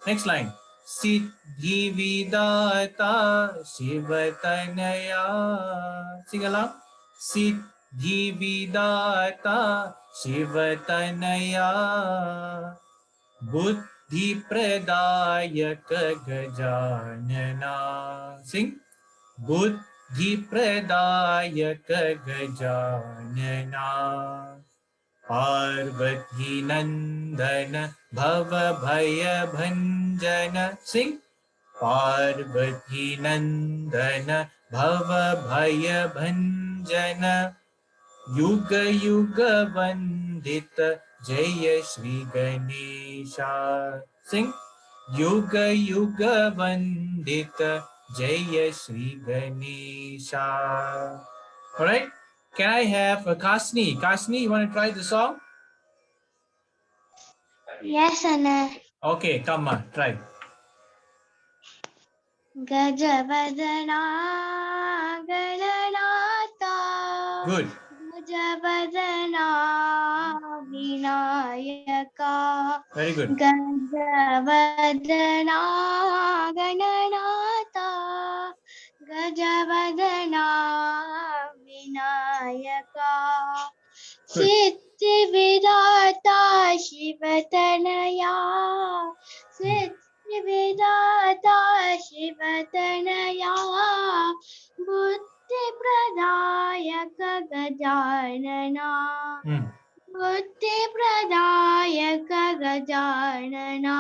Next line. Siddhividata Shivatanaya. Sing along. Siddhividata Shivatanaya. Buddhi Pradayaka Gajanana. Sing. Buddhi Pradayaka Gajanana. Parvati Nandana Bhava Bhaya Bhanjana. Sing. Parvati Nandana Bhava Bhaya Bhanjana. Yuga Yuga Vandita Jaya Shri Ganesha. Sing. Yuga Yuga Vandita Jaya Shri Ganesha. All right. Can I have Kasni? Kasni, you want to try the song? Yes, Anna. Okay, come on, try. Gajavadana Galanata. Good. Gajavadana Vinayaka. Very good. Gajavadana Gananata. Gajavadana Vinayaka. Good. Siddhividata Shivatanaya. Siddhividata Shivatanaya. Buddhipradayaka Gajanana. Hmm. Buddhipradayaka Gajanana.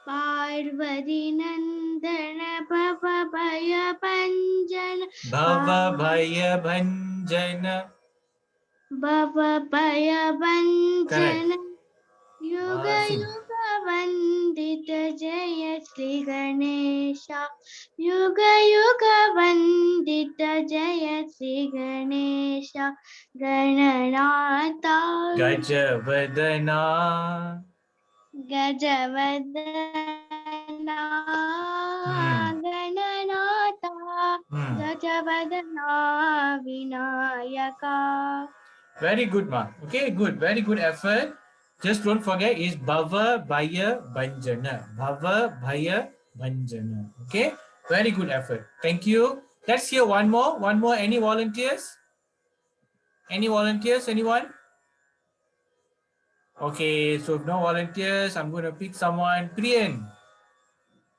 Parvati Nandana Bhavabhaya Panjana. Bhava Bhaya Bhanjana. Bhavabhaya Correct. Panjana. Yuga Sing. Yuga Vandita Jaya Sri Ganesha. Yuga Yuga Vandita Jaya Sri Ganesha. Gananata. Gajavadana. Gajavadana. Gananata. Hmm. Gajavadana Vinayaka. Very good, ma. Okay, good. Very good effort. Just don't forget is Bhava Bhaya Bhanjana. Bhava Bhaya Bhanjana. Okay, very good effort. Thank you. Let's hear one more. One more. Any volunteers? Any volunteers? Anyone? Okay, so if no volunteers, I'm going to pick someone. Priyan.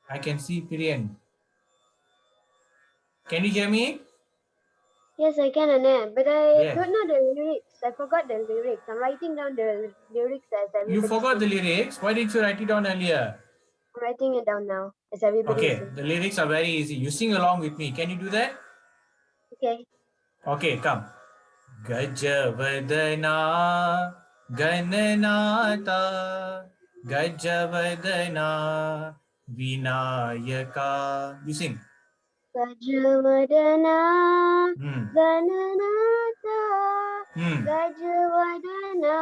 I can see Priyan. Can you hear me? Yes, I can, Anna, but I Yes. don't know the lyrics. I forgot the lyrics. I'm writing down the lyrics as everybody. You forgot the sings. lyrics. Why didn't you write it down earlier? I'm writing it down now as everybody Okay, sings. the lyrics are very easy. You sing along with me. Can you do that? Okay. Okay, come. Gajavadana Gananata Gajavadana Vinayaka. You sing. Gajavadana Hmm. Gananata Hmm. Gajavadana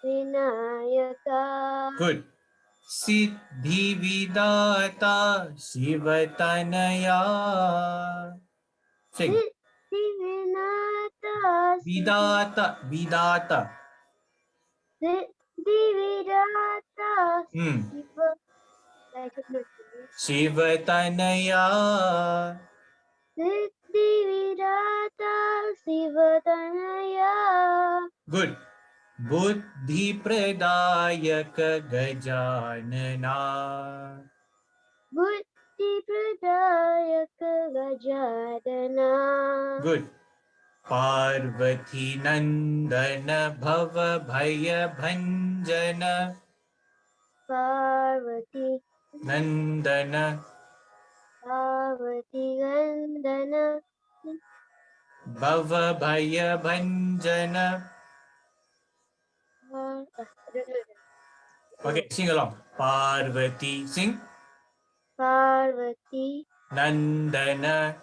Vinayaka. Good. Siddhi Vidata Shivatanaya. Sing. Siddhivinata Vidata. Vidata. Siddhividata Hmm. Shiva. I could not sing it. Shivatanaya. Siddhividata Sivatanaya. Good. Buddhi Pradayaka Gajanana. Buddhi Pradayaka Gajadana. Good. Parvati Nandana Bhava Bhaya Bhanjana. Parvati Nandana Parvati Gandana. Bhava Bhaya Bhanjana. I don't know. Okay, sing along. Parvati, sing. Parvati Nandana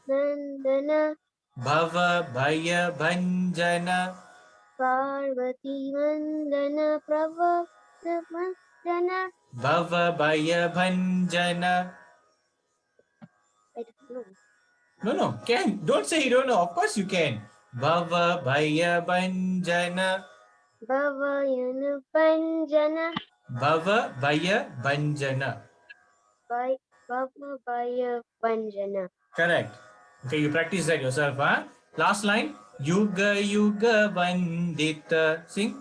Nandana. Bhava Bhaya Bhanjana. Parvati Nandana Pravardhana. Bhava Bhaya Bhanjana. I don't know. No, can. Don't say you don't know. Of course you can. Bhava Bhaya Bhanjana. Bhavayana Panjana. Bhava Bhaya Bhanjana. Bhavaya Panjana. Correct. Okay, you practice that yourself, huh? Last line. Yuga Yuga Vandita. Sing.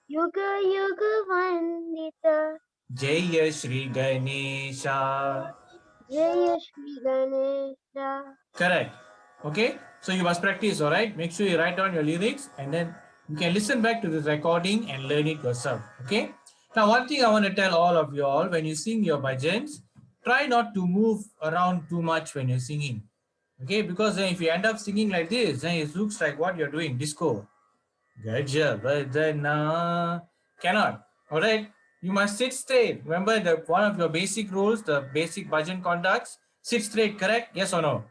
Yuga Yuga Vandita. Jaya Shri Ganesha. Jaya Shri Ganesha. Correct. Okay. So you must practice, all right? Make sure you write down your lyrics and then you can listen back to this recording and learn it yourself. Okay. Now, one thing I want to tell all of you all, when you sing your bhajans, try not to move around too much when you're singing. Okay, because then if you end up singing like this, then it looks like what you're doing, disco. Gajavadana. Cannot. All right. You must sit straight. Remember one of your basic rules, the basic bhajan conducts. Sit straight, correct? Yes or no?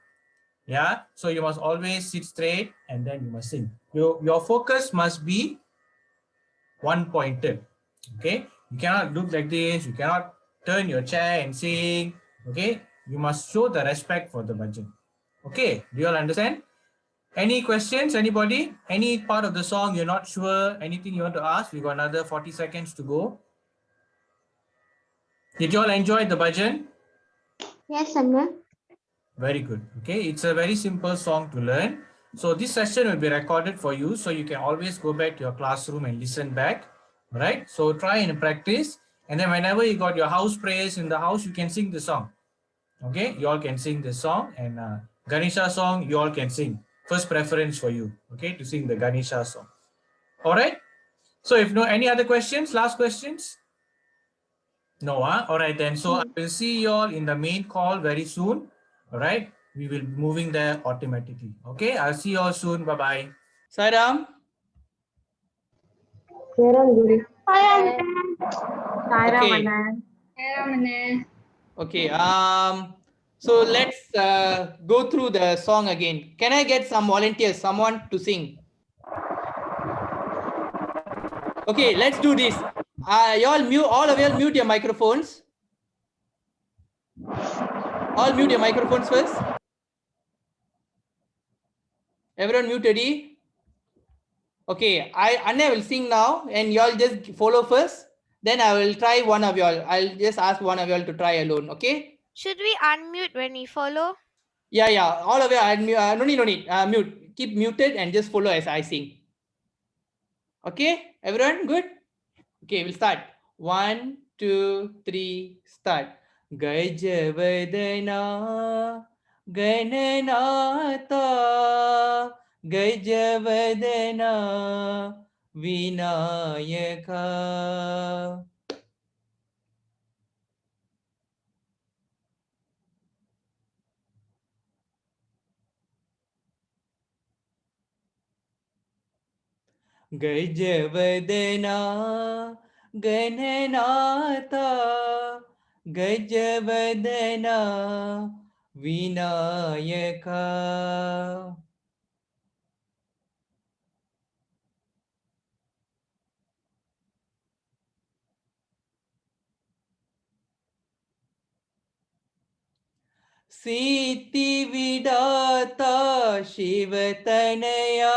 Yeah, so you must always sit straight and then you must sing. Your focus must be one pointed. Okay, you cannot look like this, you cannot turn your chair and sing. Okay, you must show the respect for the bhajan. Okay, do you all understand? Any questions, anybody? Any part of the song you're not sure? Anything you want to ask? We got another 40 seconds to go. Did you all enjoy the bhajan? Yes, Anna. Very good. Okay, it's a very simple song to learn. So this session will be recorded for you, so you can always go back to your classroom and listen back. All right. So try and practice, and then whenever you got your house prayers in the house, you can sing the song. Okay, you all can sing the song, and Ganesha song you all can sing. First preference for you. Okay, to sing the Ganesha song. All right. So if no any other questions, last questions. No, all right then. So I will see you all in the main call very soon. All right. We will be moving there automatically. Okay. I'll see you all soon. Bye bye. Sairam. Okay. So let's go through the song again. Can I get some volunteers, someone to sing? Okay, let's do this. Y'all mute, all of y'all mute your microphones. All mute your microphones first. Everyone mute ready? Okay, Anna will sing now and y'all just follow first. Then I will try one of y'all. I'll just ask one of y'all to try alone, okay? Should we unmute when we follow? Yeah. All of you unmute. No need. Mute. Keep muted and just follow as I sing. Okay, everyone, good? Okay, we'll start. 1, 2, 3, start. Gajavadana Gananata Gajavadana Vinayaka. Gajavadana Gananata Gajavadana Vinayaka. Siti Vidata Shivatanaya.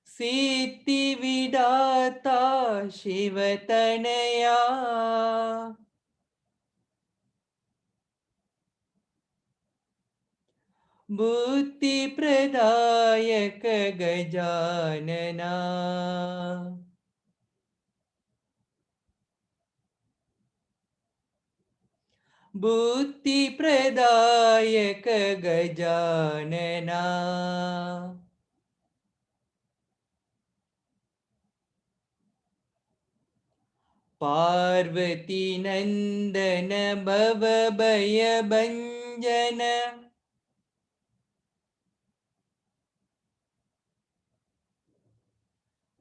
Siti Vidata Shivatanaya. Bhuti Pradayaka Gajanana. Bhuti Pradayaka Gajanana. Parvati Nandana Bhava Bhaya Bhanjana.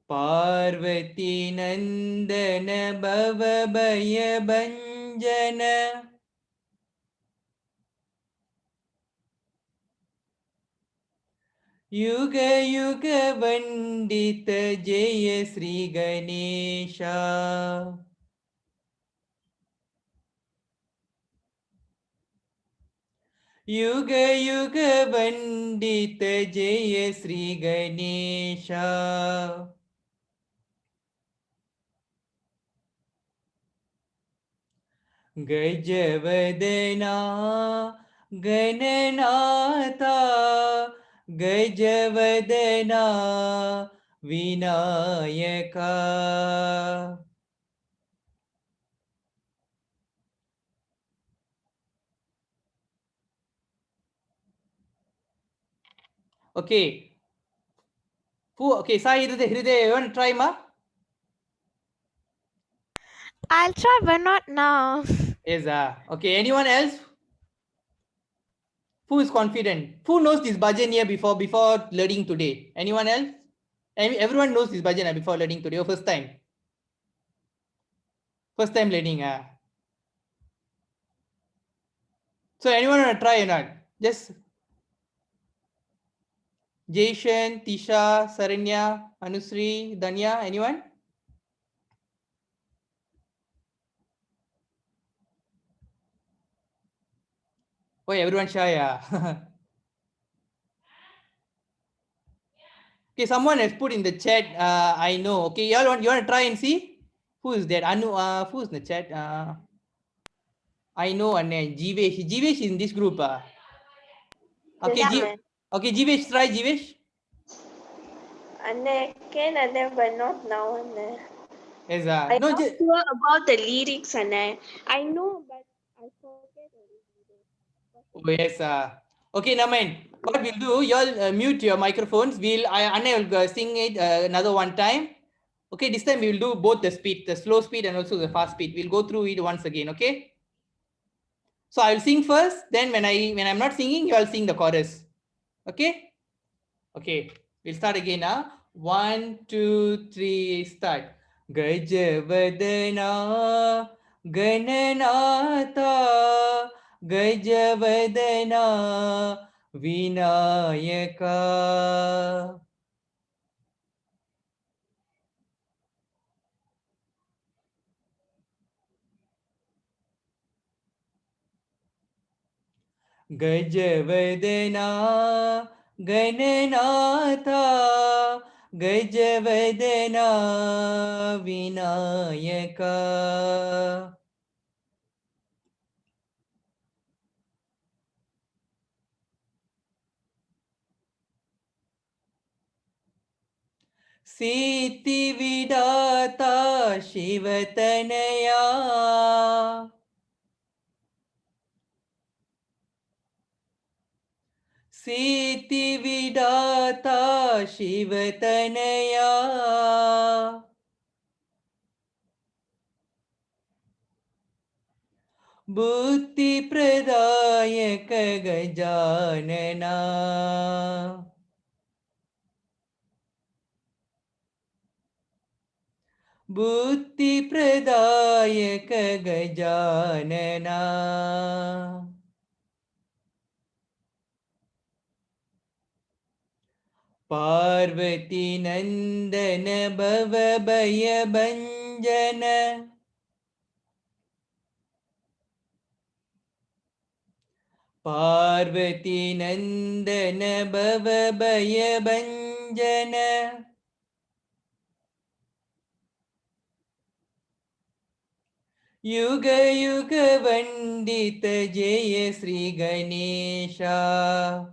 Parvati Nandana Bhava Bhaya Bhanjana. Yuga Yuga Vandita Jaya Sri Ganesha. Yuga Yuga Vandita Jaya Sri Ganesha. Gajavadana Gananata Gajavadana Vinayaka. Okay. Okay, Sai Hriday, you want to try, ma? I'll try, but not now. Yes, okay. Anyone else? Who is confident? Who knows this bhajan here before learning today? Anyone else? Everyone knows this bhajan before learning today or first time? First time learning. So anyone want to try or not? Just Jason, Tisha, Saranya, Anusri, Danya, anyone? Oh, everyone shy. Okay, someone has put in the chat. I know. Okay, you want to try and see who is that? Anu. Who's in the chat? I know. Anne. Jivesh. Jivesh is in this group. Okay. Yeah, ma'am. Okay. Jivesh, try Jivesh. Anne, can Anne, but not now, Anne. Yes. I'm No. not sure about the lyrics, Anne. I know, but I forget Oh, yes. Okay, now mind. What we'll do, you'll mute your microphones. Anna will sing it another one time. Okay, this time we will do both the speed, the slow speed and also the fast speed. We'll go through it once again. Okay. So I'll sing first. Then when I'm not singing, you all sing the chorus. Okay. Okay. We'll start again. 1, 2, 3, start. Gajavadana Gananatha Gajavadana Vinayaka. Gajavadana Gananatha Gajavadana Vinayaka. Siti Vidata Shivatanaya. Siti Vidata Shivatanaya. Buddhi Pradayaka Gajanana. Buddhi Pradayaka Gajanana. Parvati Nandana Bhava Bhaya Bhanjana. Parvati Nandana Bhava Bhaya Bhanjana. Yuga Yuga Vandita Jaya Sri Ganesha.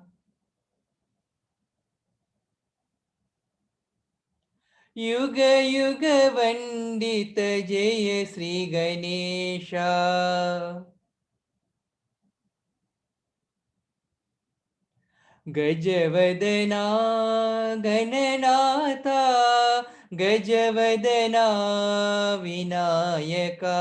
Yuga Yuga Vandita Jaya Sri Ganesha. Gajavadana Gananatha Gajavadana Vinayaka.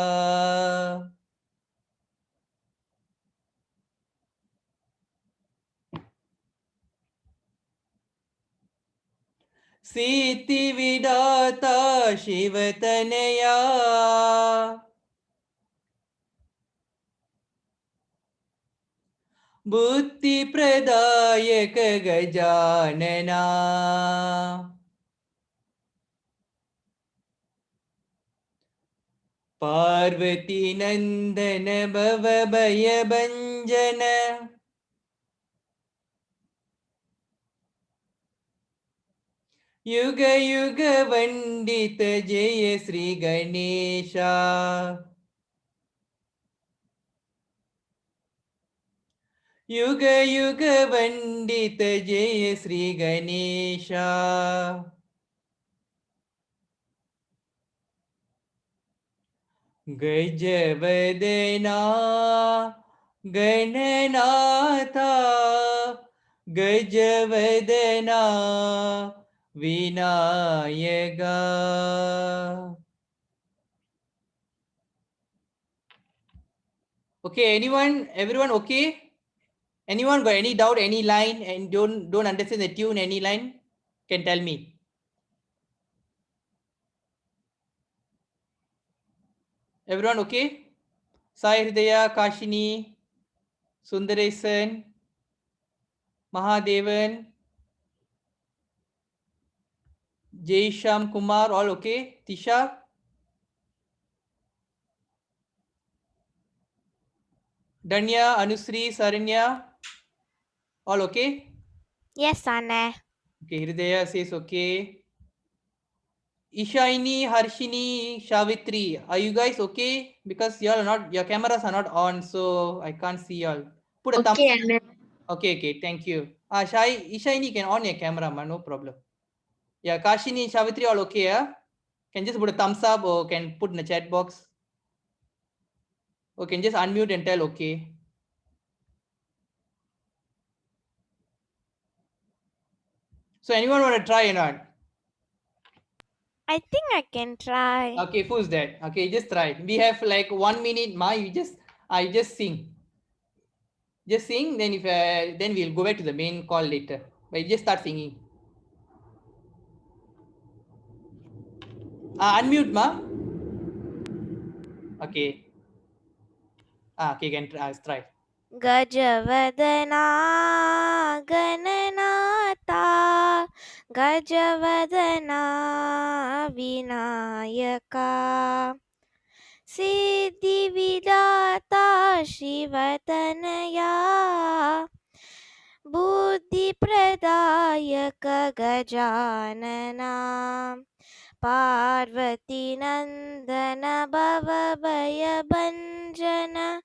Siti Vidata Shivatanaya. Buddhi Pradayaka Gajanana. Parvati Nandana Bhava Bhaya Bhanjana. Yuga Yuga Vandita Jaya Sri Ganesha. Yuga Yuga Vandita Jaya Sri Ganesha. Gajavadana Gananatha Gajavadana Vinayaka. Okay, everyone okay? Anyone got any doubt, any line, and don't understand the tune, any line? Can tell me. Everyone okay? Sai Hridaya, Kashini, Sundaresan, Mahadevan, Jay Sham Kumar, all okay? Tisha? Danya, Anusri, Saranya, all okay? Yes, Anna. Okay, Hridaya says okay. Ishaini, Harshini, Shavitri, are you guys okay? Because y'all are not, your cameras are not on, so I can't see y'all. Put a thumbs Okay, up. Anna. Okay, okay, thank you. Ishaini can on your camera, man, no problem. Yeah, Kashini, Shavitri, all okay, yeah? Can just put a thumbs up or can put in the chat box. Or can just unmute and tell okay. So anyone want to try or not? I think I can try. Okay, who's that? Okay, just try. We have like 1 minute, Ma. You just sing. Just sing. Then if then we'll go back to the main call later. But you just start singing. Unmute, Ma. Okay. Okay, can try. Gajavadana Gananata Gajavadana Vinayaka Siddhividata Shivatanaya Buddhipradayaka Gajanana Parvati Nandana Bhava Bhayabanjana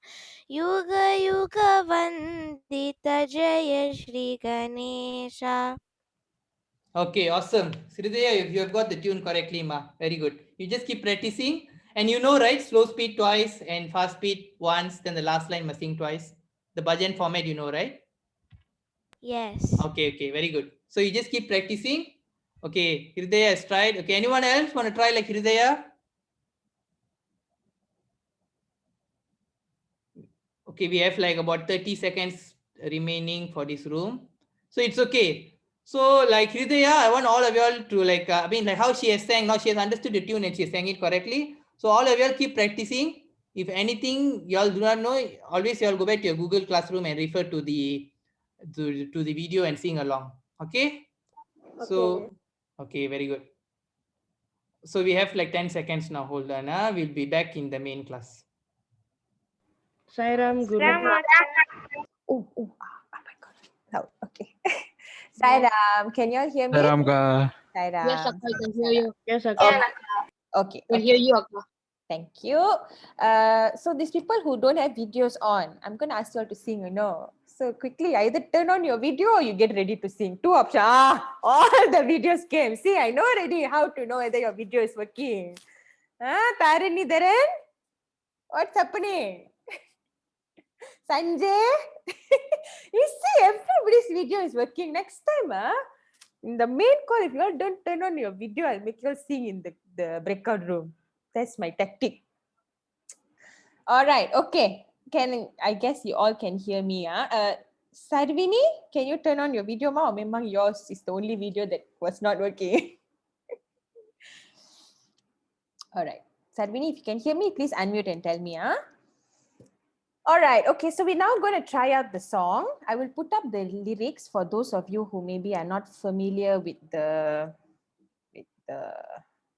Yuga Yuga Vandita Jaya Shri Ganesha. Okay, awesome. Sridhaya, you have got the tune correctly, Ma. Very good. You just keep practicing. And you know, right? Slow speed twice and fast speed once. Then the last line must sing twice. The bhajan format, you know, right? Yes. Okay, okay. Very good. So you just keep practicing. Okay, Hridaya has tried. Okay, anyone else want to try like Hridaya? Okay, we have like about 30 seconds remaining for this room. So it's okay. So like Hridaya, I want all of y'all to like, I mean like how she has sang, now she has understood the tune and she has sang it correctly. So all of y'all keep practicing. If anything y'all do not know, always y'all go back to your Google Classroom and refer to the to the video and sing along. Okay? So, okay, very good. So we have like 10 seconds now. Hold on. We'll be back in the main class. Sairam Guru. Oh, my God. No, okay. Sairam, can you all hear me? Sairam ka. Sairam. Yes, Akka, I can hear you. Yes, okay. Okay. I can hear you, Akka. Thank you. So these people who don't have videos on, I'm going to ask you all to sing, you know. So quickly, either turn on your video or you get ready to sing. Two options. All the videos came. See, I know already how to know whether your video is working. Tarini Dharan, what's happening? Sanjay, you see, everybody's video is working. Next time, in the main call, if you all don't turn on your video, I'll make you all sing in the breakout room. That's my tactic. All right, okay. I guess you all can hear me. Sarvini, can you turn on your video, ma? Or memang yours is the only video that was not working? All right. Sarvini, if you can hear me, please unmute and tell me. All right. Okay. So we're now going to try out the song. I will put up the lyrics for those of you who maybe are not familiar with the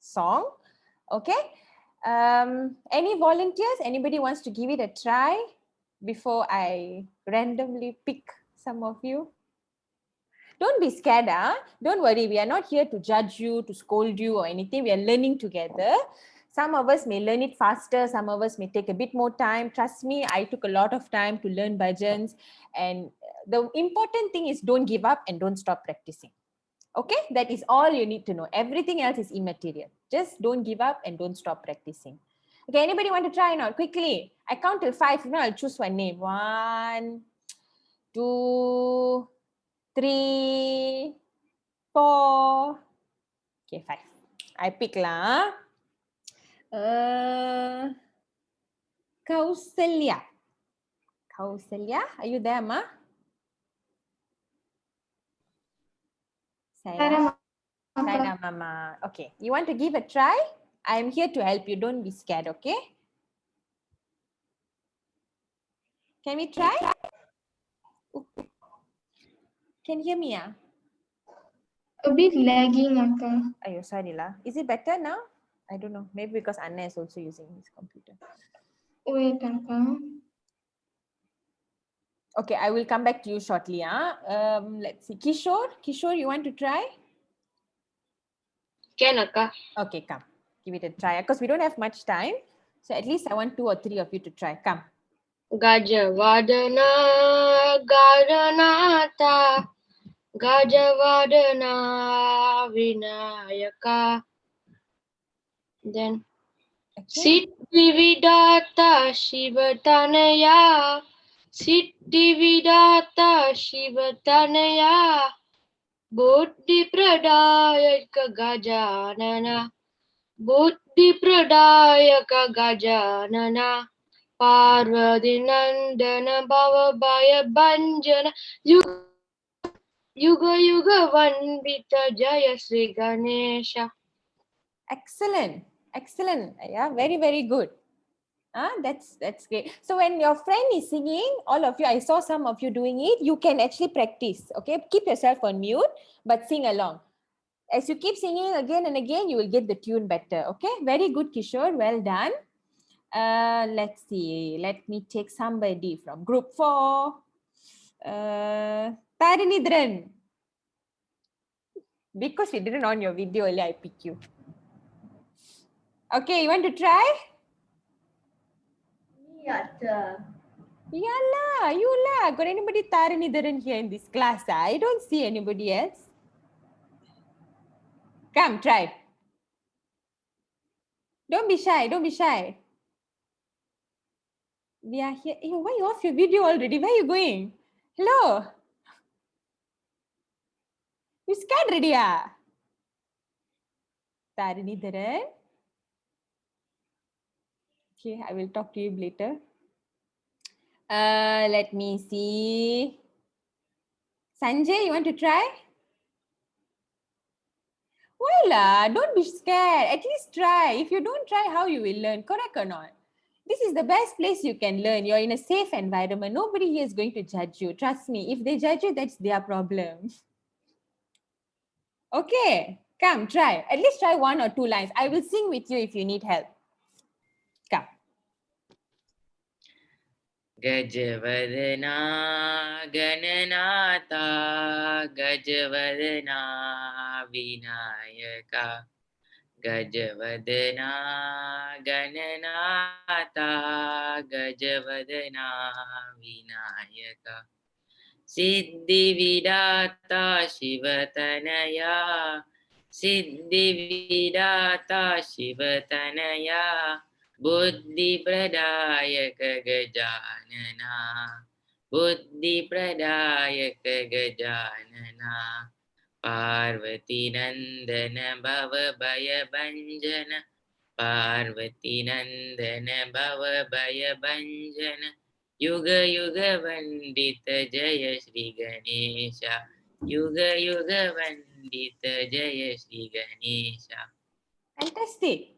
song. Okay. Any volunteers? Anybody wants to give it a try before I randomly pick some of you? Don't be scared. Don't worry. We are not here to judge you, to scold you or anything. We are learning together. Some of us may learn it faster. Some of us may take a bit more time. Trust me, I took a lot of time to learn bhajans. And the important thing is don't give up and don't stop practicing. Okay, that is all you need to know. Everything else is immaterial. Just don't give up and don't stop practicing. Okay, anybody want to try now? Quickly. I count till 5. If not, I'll choose one name. 1, 2, 3, 4. Okay, 5. I pick lah. Kausalya. Kausalya, are you there, ma? Saira, Mama. Okay, you want to give a try? I'm here to help you. Don't be scared, okay? Can we try? Can you hear me? A bit lagging, Akka. Ayo, sorry lah. Is it better now? I don't know. Maybe because Anna is also using his computer. Wait, Akka. Okay, I will come back to you shortly. Let's see. Kishore, you want to try? Can Akka? Okay, come. Give it a try. Because we don't have much time. So at least I want 2 or 3 of you to try. Come. Gajavadana, Gajanata, Gajavadana, Vinayaka. Then Okay. Siddhividata Shivatanaya, Siddhividata Shivatanaya, Buddhi Pradayaka Gajanana, Buddhi Pradayaka Gajanana, Parvati Nandana Bhava Bhaya Bhanjana, Yuga Yuga Vandita Jaya Sri Ganesha. Excellent. Excellent. Yeah, very, very good. That's great. So when your friend is singing, all of you, I saw some of you doing it, you can actually practice. Okay, keep yourself on mute, but sing along. As you keep singing again and again, you will get the tune better. Okay, very good, Kishore. Well done. Let's see. Let me take somebody from group 4. Tarinidran. Because we didn't on your video earlier, I pick you. Okay, you want to try? Yeah, you lah. Got anybody Tarinidran here in this class? I don't see anybody else. Come, try. Don't be shy. Don't be shy. We are here. Hey, why you off your video already? Where are you going? Hello. You scared already? Tarinidran. Okay, I will talk to you later. Let me see. Sanjay, you want to try? Well, don't be scared. At least try. If you don't try, how you will learn? Correct or not? This is the best place you can learn. You're in a safe environment. Nobody here is going to judge you. Trust me. If they judge you, that's their problem. Okay, come try. At least try 1 or 2 lines. I will sing with you if you need help. Come. Gajavadana Gananata Gajavadana Vinayaka Gajavadana Gananata Gajavadana Vinayaka Siddhividata Shivatanaya Siddhividata Shivatanaya Buddhi Pradayaka Gajanana Buddhi Pradayaka Gajanana Parvati Nandana Bhava Bhaya Bhanjana Parvati Nandana Bhava Bhaya Bhanjana Yuga Yuga Vandita Jaya Sri Ganesha Yuga Yuga Vandita Jaya Sri Ganesha. Fantastic.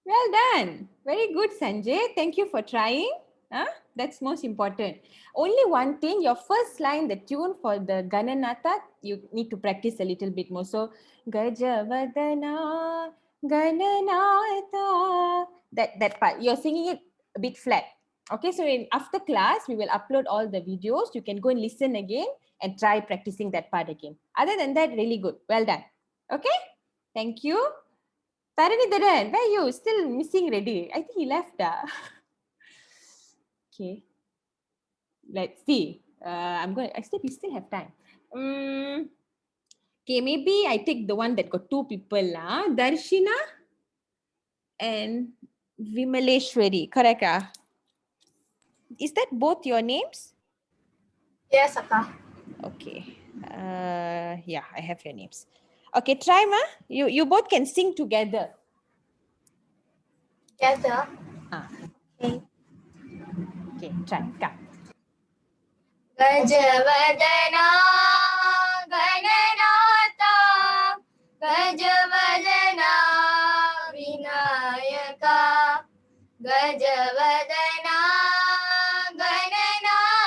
Well done. Very good, Sanjay. Thank you for trying. That's most important. Only one thing, your first line, the tune for the Gananata, you need to practice a little bit more. So, Gajavadana, Gananata, that part, you're singing it a bit flat. Okay, so after class, we will upload all the videos. You can go and listen again and try practicing that part again. Other than that, really good. Well done. Okay, thank you. Tarinidran, where are you? Still missing ready. I think he left. Okay. Let's see. We still have time. Okay, maybe I take the one that got 2 people. Darshina and Vimaleshwari. Correct? Is that both your names? Yes, Akka. Okay. Yeah, I have your names. Okay, try, ma. You both can sing together. Together. Okay. Okay, try. Come. Gajavadana, Gananata, Gajavadana, Vinayaka, Gajavadana, Gananata.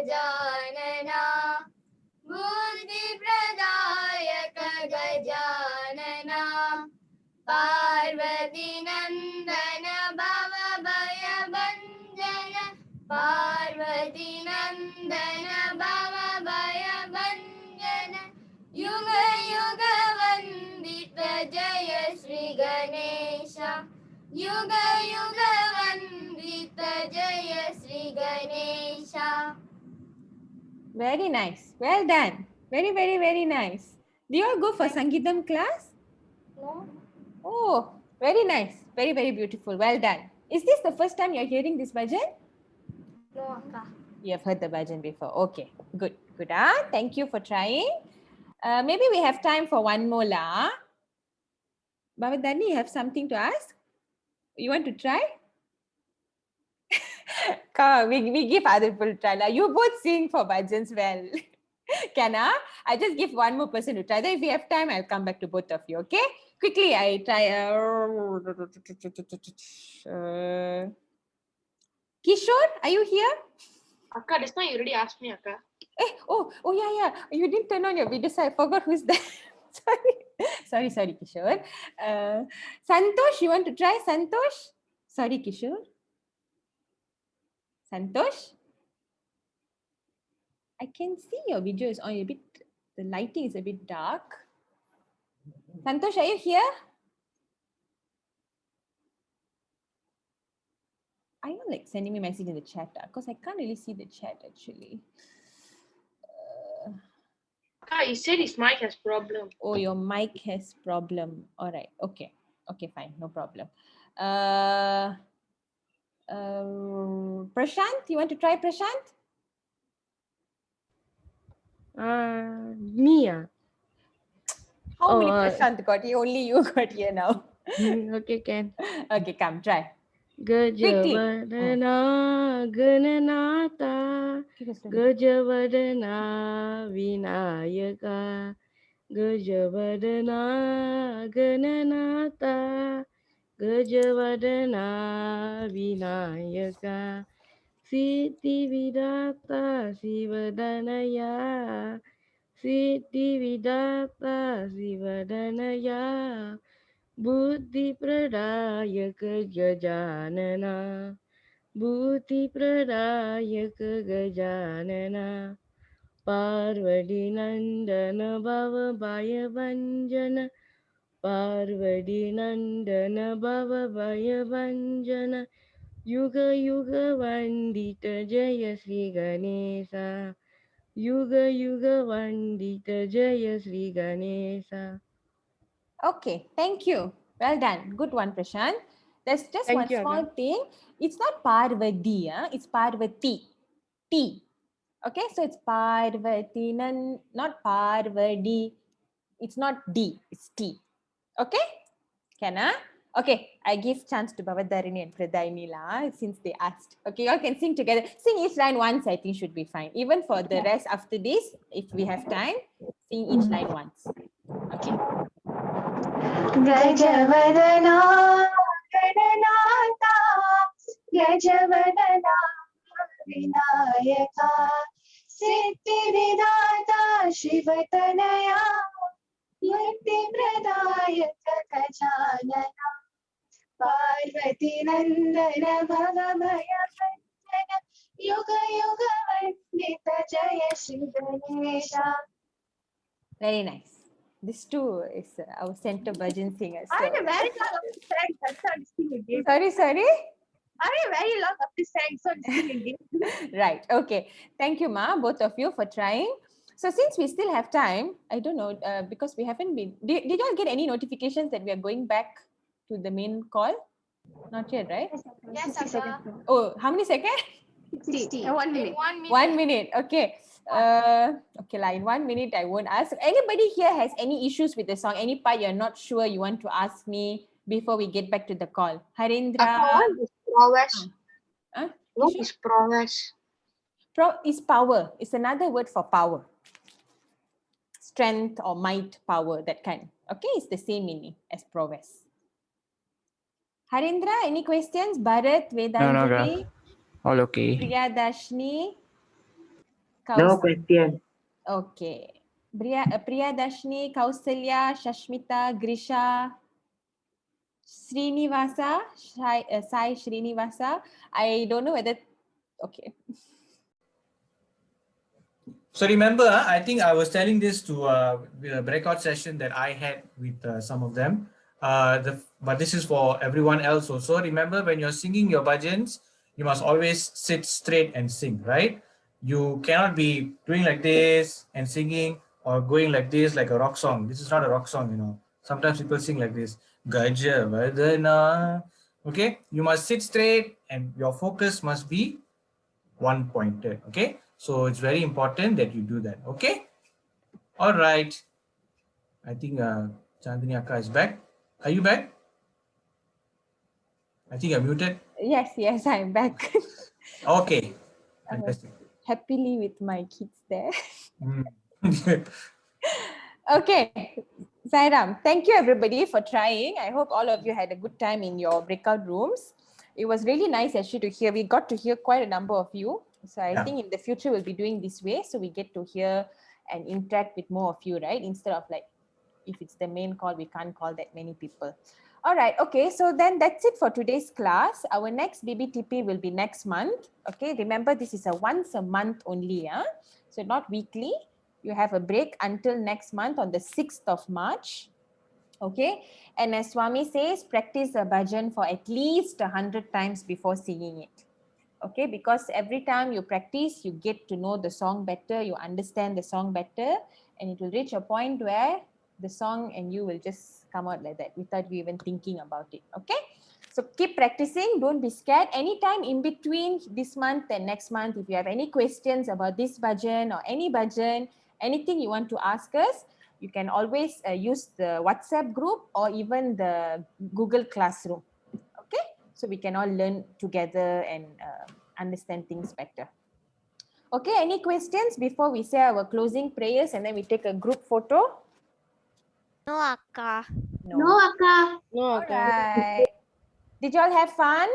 Gajanana बुद्धिप्रदायक Gajanana Parvati नंदन भवभयभञ्जन पार्वती नंदन भवभयभञ्जन युग युग वंदित जय श्री गणेश युग युग वंदित जय Shri Ganesh. Very nice. Well done. Very, very, very nice. Do you all go for Sangeetam class? No. Oh, very nice. Very, very beautiful. Well done. Is this the first time you're hearing this bhajan? No, Akka. You have heard the bhajan before. Okay, good. Good. Thank you for trying. Maybe we have time for one more la. Bhavadani, you have something to ask? You want to try? Come on, we give other people try. La. You both sing for bhajans well. Can I? I just give one more person to try. Then if we have time, I'll come back to both of you. Okay? Quickly, I try. Kishore, are you here? Akka, this time you already asked me, Akka. Oh yeah. You didn't turn on your video, so I forgot who's that. Sorry, Kishore. Santosh, you want to try? Santosh? Sorry, Kishore. Santosh? I can see your video is on a bit, the lighting is a bit dark. Santosh, are you here? Are you like sending me a message in the chat? Because I can't really see the chat actually. Akka, he said his mic has problem. Oh, your mic has problem. All right. Okay, fine. No problem. Prashant, you want to try Prashant? Mia. How many Prashant got here? Only you got here now. Okay, can. Okay, come, try. Gajavadana Gananata Gajavadana Vinayaka Gajavadana Gananata Gajavadana Vinayaka Siddhi Vidata Sivadanaya Siddhi Vidata Sivadanaya Buddhi Pradayaka Gajanana Buddhi Pradayaka Gajanana Parvadi Nandana Bhava Bhaya Vanjana Parvadi Nandana Bhava Bhaya Vanjana Yuga Yuga Vandita Jaya Sri Ganesha Yuga Yuga Vandita Jaya Sri Ganesha. Okay, thank you. Well done. Good one, Prashant. There's just Thank one you, small Akka. thing. It's not Parvati, it's Parvati. T. Okay, so it's Parvati, not Parvati. It's not D, it's T. Okay? Can I? Okay, I give chance to Bhavadarini and Pradaini la, since they asked. Okay, y'all can sing together. Sing each line once, I think should be fine. Even for the rest after this, if we have time, sing each line once. Okay. Gajavadana Gananata Gajavadana Vinayaka Siddhi Vidata Shivatanaya Buddhi Pradayaka Gajanana Parvati Nandana Bhavamaya Vanjana Yuga Yuga Vandita Jaya Shri Ganesha. Very nice. This too is our center bhajan singer. I So. had a very lot of this sang, that's how I'm singing again. Sorry? I had a very lot of this sang, so I'm singing again. Right. Okay. Thank you, Ma, both of you for trying. So since we still have time, I don't know, because we haven't been, did you all get any notifications that we are going back to the main call? Not yet, right? Yes, Akka. Oh, how many seconds? 60. 1 minute. 1 minute. Okay. Okay, in 1 minute I won't ask. Anybody here has any issues with the song? Any part you're not sure you want to ask me before we get back to the call? Harindra. What is prowess? Huh? What is prowess? Pro is power. It's another word for power. Strength or might, power, that kind. Okay, it's the same meaning as prowess. Harindra, any questions? Bharat, Vedanjali, All okay. Priyadashni. No question. Okay. Priyadashni, Kausalya, Shashmita, Grisha, Srinivasa, Sai Srinivasa. I don't know whether. Okay. So remember, I think I was telling this to a breakout session that I had with some of them. But this is for everyone else also. Remember, when you're singing your bhajans, you must always sit straight and sing, right? You cannot be doing like this and singing or going like this like a rock song. This is not a rock song, you know. Sometimes people sing like this. Gaja Vadana. Okay, you must sit straight and your focus must be one pointed. Okay, so it's very important that you do that. Okay, all right. I think Chandni Akka is back. Are you back? I think you're muted. Yes, I'm back. Okay, I was fantastic. happily with my kids there. Mm. Okay, Sairam, thank you everybody for trying. I hope all of you had a good time in your breakout rooms. It was really nice actually to hear. We got to hear quite a number of you. So I think in the future we'll be doing this way. So we get to hear and interact with more of you, right? Instead of like, if it's the main call, we can't call that many people. All right, okay, so then that's it for today's class. Our next BBTP will be next month. Okay, remember this is a once a month only, so not weekly. You have a break until next month on the 6th of March. Okay, and as Swami says, practice the bhajan for at least 100 times before singing it. Okay, because every time you practice, you get to know the song better, you understand the song better, and it will reach a point where the song and you will just come out like that without you even thinking about it. Okay, so keep practicing, don't be scared. Anytime in between this month and next month, if you have any questions about this bhajan or any bhajan, anything you want to ask us, you can always use the WhatsApp group or even the Google Classroom. Okay, so we can all learn together and understand things better. Okay, any questions before we say our closing prayers and then we take a group photo? No, Akka. No, Akka. No, All Akka. right. Did you all have fun?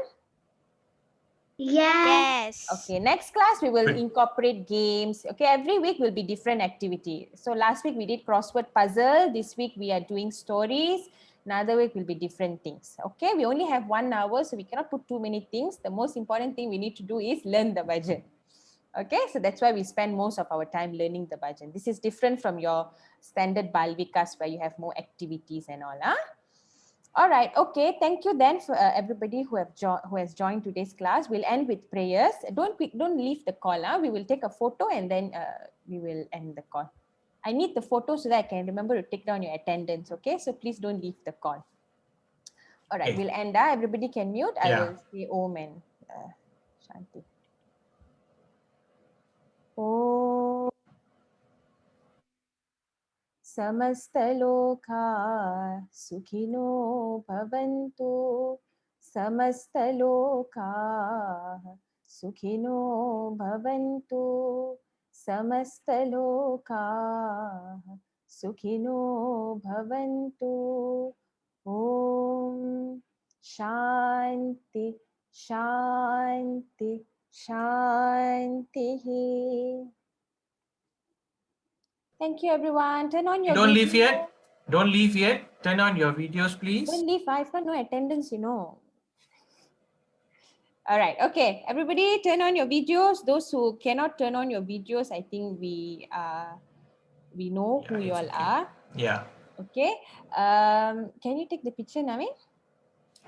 Yes. Okay, next class we will incorporate games. Okay, every week will be different activity. So last week we did crossword puzzle. This week we are doing stories. Another week will be different things. Okay, we only have 1 hour, so we cannot put too many things. The most important thing we need to do is learn the bhajan. Okay, so that's why we spend most of our time learning the bhajan. This is different from your standard Balvikas where you have more activities and all. All right, okay, thank you then for everybody who has joined today's class. We'll end with prayers. Don't leave the call. We will take a photo and then we will end the call. I need the photo so that I can remember to take down your attendance, okay? So please don't leave the call. All right, we'll end. Everybody can mute. I will say Om and Shanti. Om. Samastaloka sukhino bhavantu. Samastaloka sukhino bhavantu. Samastaloka sukhino bhavantu. Om Shanti Shanti Shanti. Thank you, everyone. Turn on your Don't leave video. yet. Don't leave yet. Turn on your videos, please. Don't leave. I've got no attendance, you know. All right. Okay. Everybody turn on your videos. Those who cannot turn on your videos, I think we know who you all are. Yeah. Okay. Can you take the picture, Naveen?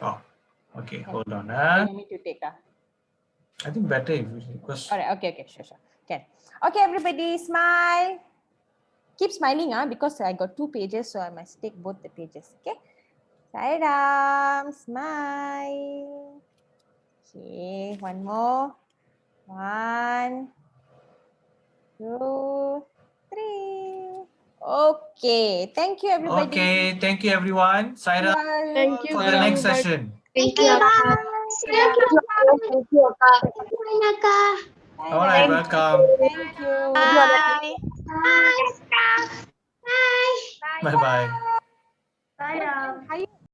Oh, okay. Hold on. You want me to take I think better if you because. All right. Okay. Sure. Okay. Okay, everybody, smile. Keep smiling, because I got 2 pages, so I must take both the pages. Okay. Sai Ram, smile. Okay, one more. 1, 2, 3. Okay. Thank you, everybody. Okay. Thank you, everyone. Saira, Thank you, for the next session. Thank you, Akka. Thank you, Akka. All right. Welcome. Thank you. Bye. Bye. Bye. Bye bye. Bye. Are you